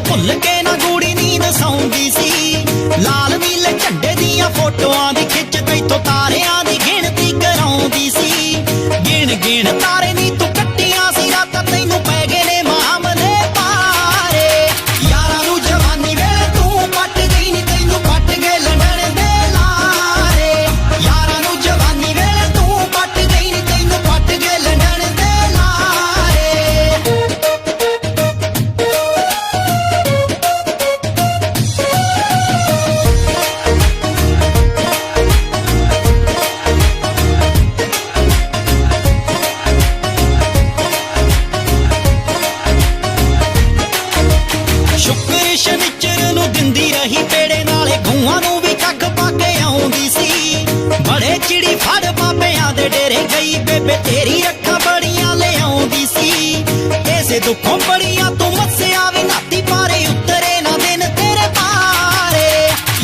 ਭੁੱਲ ਕੇ ਨਾ ਗੂੜੀ ਨੀਂਦ ਸੌਂਦੀ ਸੀ। ਲਾਲ ਨੀਲੇ ਝੰਡੇ ਦੀਆਂ ਫੋਟੋਆਂ ਦੀ ਖਿੱਚ ਤੈਥੋਂ ਤਾਰਿਆਂ ਦੀ ਗਿਣਤੀ ਕਰਾਉਂਦੀ ਸੀ। ਗਿਣ ਗਿਣ ਤਾਰੇ ਨੀ ਤੂੰ ਕੱਟੀਆਂ ਸੀ ਰਾਤਾਂ ਤੈਨੂੰ ਪੈ ਗਏ ਨੇ ਮਾਮਲੇ ਪਾਰੇ। ਯਾਰਾਂ ਨੂੰ ਜਵਾਨੀ ਵੇਲੇ ਤੂੰ ਪੱਟ ਗਈ ਨੀ ਤੈਨੂੰ ਪੱਟ ਗਏ ਲੰਡਣ ਦੇ ਲਾਰੇ। ਯਾਰਾਂ ਨੂੰ ਜਵਾਨੀ ਵੇਲੇ ਤੂੰ ਪੱਟ ਗਈ ਨੀ ਤੈਨੂੰ ਪੱਟ ਗਏ ਲੰਡਣ ਦੇ ਲਾਰੇ। ਸ਼ਨੀਚਰ ਨੂੰ ਦਿੰਦੀ ਰਹੀ ਪੇੜੇ ਨਾਲੇ ਗਊਆਂ ਨੂੰ ਵੀ ਕੱਖ ਪਾ ਕੇ ਆਉਂਦੀ ਸੀ। ਬੜੇ ਚਿੜੀ ਫੜ ਬਾਬਿਆਂ ਦੇ ਡੇਰੇ ਗਈ ਬੇਬੇ ਤੇਰੀ ਅੱਖਾਂ ਬੜੀਆਂ ਲਿਆਉਂਦੀ ਸੀ। ਐਸੇ ਦੁੱਖੋਂ ਬੜੀਆਂ ਤੂੰ ਮੱਸਿਆ ਵੀ ਨਾਤੀ ਪਾਰੇ ਉਤਰੇ ਨਾ ਦਿਨ ਤੇਰੇ ਪਾਰੇ।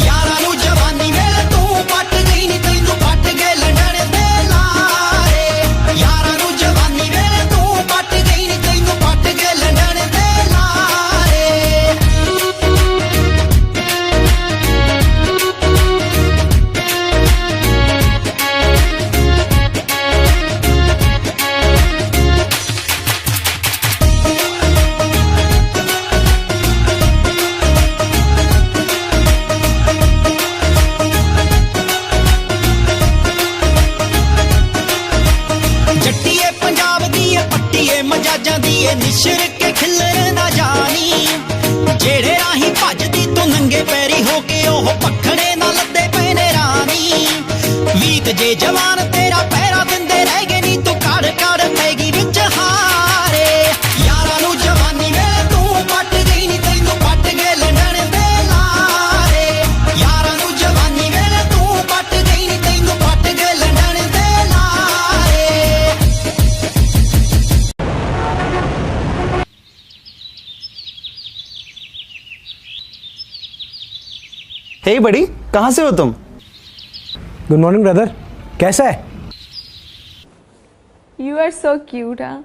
ਯਾਰਾਂ ਨੂੰ ਜਵਾਨੀ ਵੇਲੇ ਤੂੰ ਪੱਟ ਗਈ ਨੀ ਤੈਨੂੰ ਪੱਟ ਗਏ ਲੰਡਣ ਦੇ ਲਾਰੇ। ਯਾਰਾਂ ਨੂੰ ਜਵਾਨੀ ਵੇਲੇ ਤੂੰ ਪੱਟ ਗਈ ਨੀ ਤੈਨੂੰ ਪੱਟ ਗਏ ਲੰਡਣ ਦੇ ਲਾਰੇ। ਜੱਟੀਏ ਪੰਜਾਬ ਦੀ ਏ ਪੱਟੀਏ ਮਜਾਜਾਂ ਦੀ ਏ ਨਿਸ਼ਰ ਕੇ ਖਿਲਰ ਨਾ ਜਾਣੀ। ਜਿਹੜੇ ਰਾਹੀਂ ਭੱਜਦੀ ਤੂੰ ਨੰਗੇ ਪੈਰੀ ਹੋ ਕੇ ਉਹ ਪੱਖੜੇ ਨਾਲ ਲੱਦੇ ਪਏ ਨੇ ਰਾਣੀ। ਵੀਤ ਜੇ ਜਵਾਨ ਤੇਰਾ ਪਹਿਰਾ ਦਿੰਦੇ ਰਹਿ ਗਏ ਨੀ ਤੂੰ ਕੜ ਕੜ ਪੈਗੀ ਵਿੱਚ ਹਾਰੇ। ਯਾਰਾਂ ਨੂੰ ਜਵਾਨੀ ਵੇਲੇ ਤੂੰ ਪੱਟ ਗਈ ਨੀ ਤੈਨੂੰ ਪੱਟ ਗਏ ਲੰਡਣ ਦੇ ਲਾਰੇ। ਯਾਰਾਂ ਨੂੰ ਜਵਾਨੀ ਵੇਲੇ ਤੂੰ ਪੱਟ ਗਈ ਨੀ ਤੈਨੂੰ ਪੱਟ ਗਏ ਲੰਡਣ ਦੇ ਲਾਰੇ। हे बड़ी, कहाँ से हो तुम? गुड मॉर्निंग ब्रदर, कैसा है? You are so cute. हाँ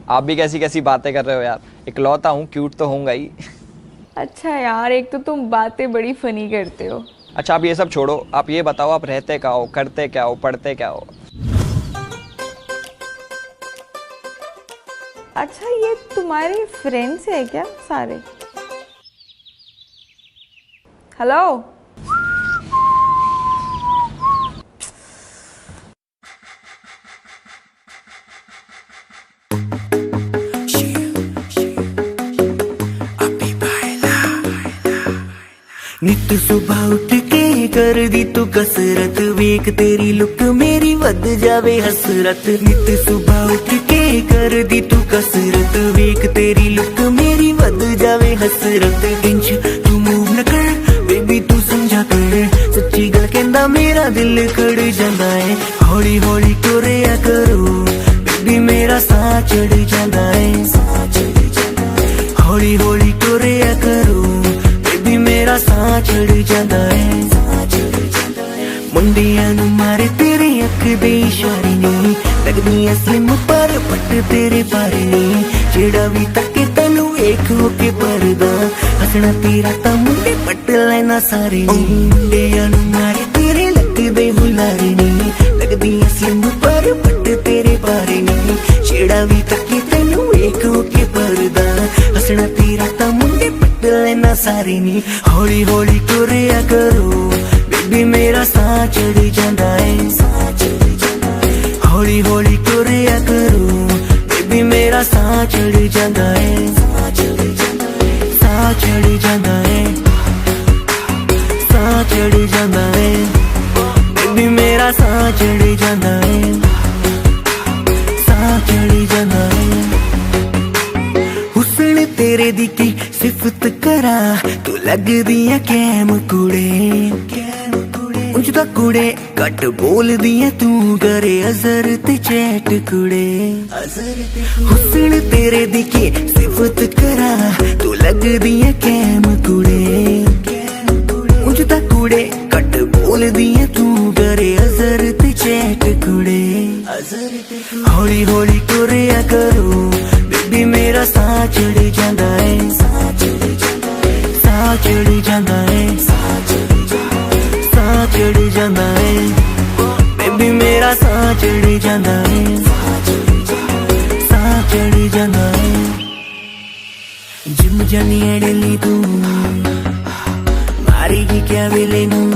आप भी कैसी कैसी बातें कर रहे हो यार। इकलौता हूँ, क्यूट तो होऊंगा ही। अच्छा यार, एक तो तुम बातें बड़ी फनी करते हो। अच्छा आप ये सब छोड़ो, आप ये बताओ आप रहते क्या हो, करते क्या हो, पढ़ते क्या हो? अच्छा ये तुम्हारे फ्रेंड्स है क्या सारे? हेलो नित सुबह उठ के कर दी तू कसरत, वेख तेरी लुक मेरी वध जावे हसरत। नित सुबह उठ के कर दी तू कसरत, वेख तेरी लुक मेरी वध जावे हसरत। इंच तू मूव न कर बेबी तू समझा कर, सच्ची गल कहंदा मेरा दिल खड़ जांदा है। हौली हौली टुरिया करो बेबी मेरा साह चढ़ जांदा है। हौली हौली टुरिया करो बेबी मेरा साह चढ़ जांदा है। मुंडियां नूं मारे तेरे अख दे इशारे नहीं, लगदियां स्लिम पर पट तेरे बारे नहीं। जेड़ा भी तके तैनूं वेख हो के परदा, ਹੱਸਣਾ ਤੇਰਾ ਤਾਂ ਮੁੰਡੇ ਪੱਟ ਲੈਣਾ ਸਾਰੇ ਮੁੰਡਿਆਂ ਨੂੰ ਮਾਰੇ ਤੇਰੇ ਲੱਗਦੇ ਹੁਲਾਰੇ ਨੀ ਲੱਗਦੀਆਂ ਸਲਿਮ ਪਰ ਪੱਟ ਤੇਰੇ ਬਾਰੇ ਨੀ ਛੇੜਾ ਵੀ ਤੱਕੀ ਤੈਨੂੰ ਵੇਖੋ ਕੇ ਪਰਦਾ ਹੱਸਣਾ ਤੇਰਾ ਤਾਂ ਮੁੰਡੇ ਪੱਟ ਲੈਣਾ ਸਾਰੇ ਨੀ ਹੌਲੀ ਹੌਲੀ ਤੁਰਿਆ ਕਰੋ ਬੇਬੀ ਮੇਰਾ ਸਾਹ ਚੜ ਜਾਂਦਾ ਏ ਹੌਲੀ ਹੌਲੀ ਤੁਰਿਆ ਕਰੋ ਬੇਬੀ ਮੇਰਾ ਸਾਹ ਚੜ ਜਾਂਦਾ ਏ ਸਾਹ ਚੜ ਜਾਂਦਾ ਏ ਸਾਹ ਚੜ ਜਾਂਦਾ ਏ ਬੇਬੀ ਮੇਰਾ ਸਾਹ ਚੜ ਜਾਂਦਾ ਏ ਸਾਹ ਚੜ ਜਾਂਦਾ ਏ ਹੁਸਨ ਤੇਰੇ ਦੀ ਕੀ ਸਿਫਤ ਕਰਾਂ ਤੂੰ ਲੱਗਦੀ ਐ ਕੈਮ ਕੁੜੇ ਉਂਝ ਤਾਂ ਕੁੜੇ ਘੱਟ ਬੋਲਦੀ ਐ ਤੂੰ ਕਰੇ ਅਜ਼ਰ ਤੇ ਚੈਟ ਕੁੜੇ ਹੁਸਨ ਤੇਰੇ ਦੀ ਕੀ ਸਿਫਤ ਕਰਾਂ ਤੂੰ ਲੱਗਦੀ ਐ ਕੈਮ ਕੁੜੇ ਉਂਝ ਤਾਂ ਕੁੜੇ ਘੱਟ ਬੋਲਦੀ ਐ ਤੂੰ ਕਰੇ ਅਜ਼ਰ ਤੇ ਚੈਟ ਕੁੜੇ ਹੌਲੀ ਹੌਲੀ ਤੁਰਿਆ ਕਰੋ ਬੇਬੀ ਮੇਰਾ ਸਾਹ ਚੜ ਜਾਂਦਾ ਏ ਸਾਹ ਚੜ ਜਾਂਦਾ ਏ ਸਾਹ ਚੜ ਜਾਂਦਾ ਏ ਬੇਬੀ ਮੇਰਾ ਸਾਹ ਚੜ ਜਾਂਦਾ ਏ ਸਾਹ ਚੜ ਜਾਂਦਾ ਏ ਜਿਮ ਜਾਨੀ ਐਡਲੀ ਤੂੰ ਮਾਰੇਗੀ ਕਿਆ ਵੇਲੇ ਨੂੰ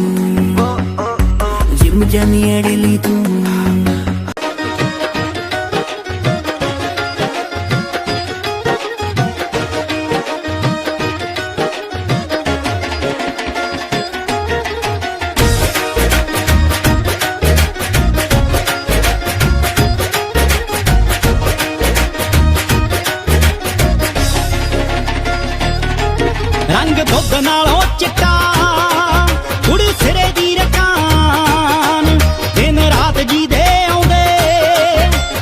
ਜਿਮ ਜਾਨੀ ਐਡਲੀ ਤੂੰ ਰੰਗ ਦੁੱਧ ਨਾਲੋਂ ਚਿੱਟਾ ਕੁੜੀ ਸਿਰੇ ਦੀ ਰਕਾਨ ਦਿਨ ਰਾਤ ਜੀ ਦੇ ਆਉਂਦੇ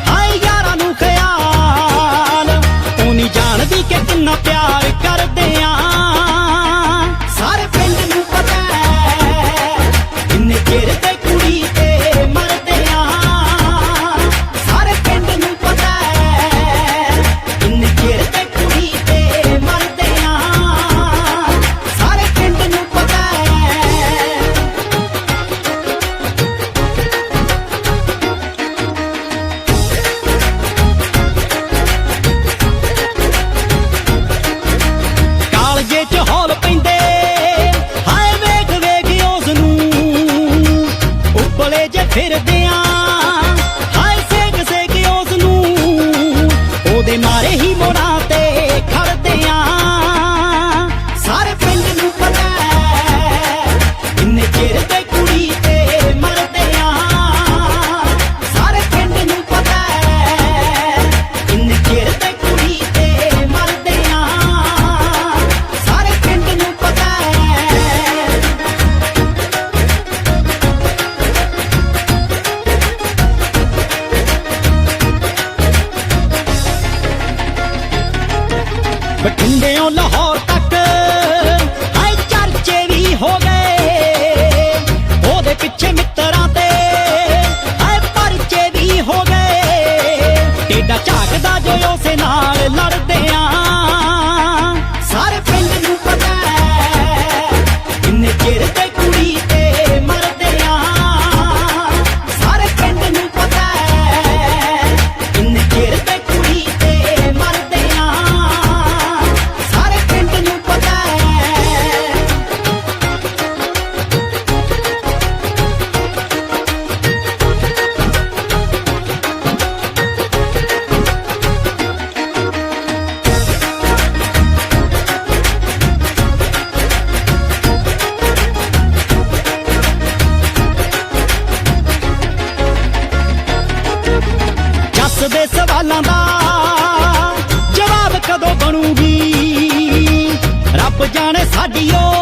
ਹਾਏ ਯਾਰਾਂ ਨੂੰ ਖਿਆਲ ਤੂੰ ਨਹੀਂ ਜਾਣਦੀ ਕਿ ਕਿੰਨਾ ਪਿਆਰ ਕਰਦੇ ਆਂ ਸਾਰੇ ਪਿੰਡ ਨੂੰ ਪਤਾ ਕਿੰਨੇ ਚਿਰ ਤੇ ਕੁੜੀ ਤੇ ਮਰਦੇ ਆਂ ਸਾਰੇ ਪਿੰਡ ਨੂੰ ਪਤਾ ਕਿੰਨੇ ਚਿਰ ਤੇ ਕੁੜੀ ਤੇ ਮਰਦੇ ਆਂ ਸਾਰੇ ਪਿੰਡ ਨੂੰ ਪਤਾ ਕਾਲਜੇ ਚ ਹੌਲ ਪੈਂਦੇ ਹਾਏ ਵੇਖ ਵੇਖ ਉਸ ਨੂੰ ਉੱਪਲੇ ਜੇ ਫਿਰਦੇ ਆਂ ਹਾਏ ਸੇਕ ਸੇਕ ਉਸ ਨੂੰ ਉਹਦੇ ਮਾਰੇ ਹੀ ਮੋੜਾਂ ਤੇ ਖੜਦੇ ਆਂ ਸਾਰੇ ਪਿੰਡ ਨੂੰ ਪਤਾ ਕਿੰਨੇ ਚਿਰ ਤੇ ਕੁੜੀ ਤੇ ਮਰਦੇ ਆਂ ਸਾਰੇ ਪਿੰਡ ਨੂੰ ਪਤਾ ਕਿੰਨੇ ਚਿਰ ਤੇ ਕੁੜੀ ਤੇ ਮਰਦੇ ਆਂ ਸਾਰੇ ਪਿੰਡ ਨੂੰ ਪਤਾ ਬਠਿੰਡਿਓਂ ਲਾਹੌਰ ਤੱਕ ਹਾਏ ਚਰਚੇ ਵੀ ਹੋ ਗਏ ਉਹਦੇ ਪਿੱਛੇ ਮਿੱਤਰਾਂ ਤੇ ਹਾਏ ਪਰਚੇ ਵੀ ਹੋ ਗਏ ਟੇਡਾ ਝਾਕਦਾ ਜੋ ਉਸੇ ਨਾਲ ਲੜਦੇ ਆਂ ਸਾਰੇ ਪਿੰਡ ਨੂੰ ਪਤਾ ਕਿੰਨੇ ਚਿਰ ਤੇ ਕੁੜੀ ਤੇ ਮਰਦੇ ਆਂ ਸਾਰੇ ਪਿੰਡ ਨੂੰ ਪਤਾ ਕਿੰਨੇ ਚਿਰ ਤੇ ਕੁੜੀ ਤੇ ਮਰਦੇ ਆਂ ਸਾਰੇ ਪਿੰਡ ਨੂੰ ਪਤਾ ਜੱਸ ਦੇ ਸਵਾਲਾਂ ਦਾ ਜਵਾਬ ਕਦੋਂ ਬਣੂਗੀ ਰੱਬ ਜਾਣੇ ਸਾਡੀ ਓ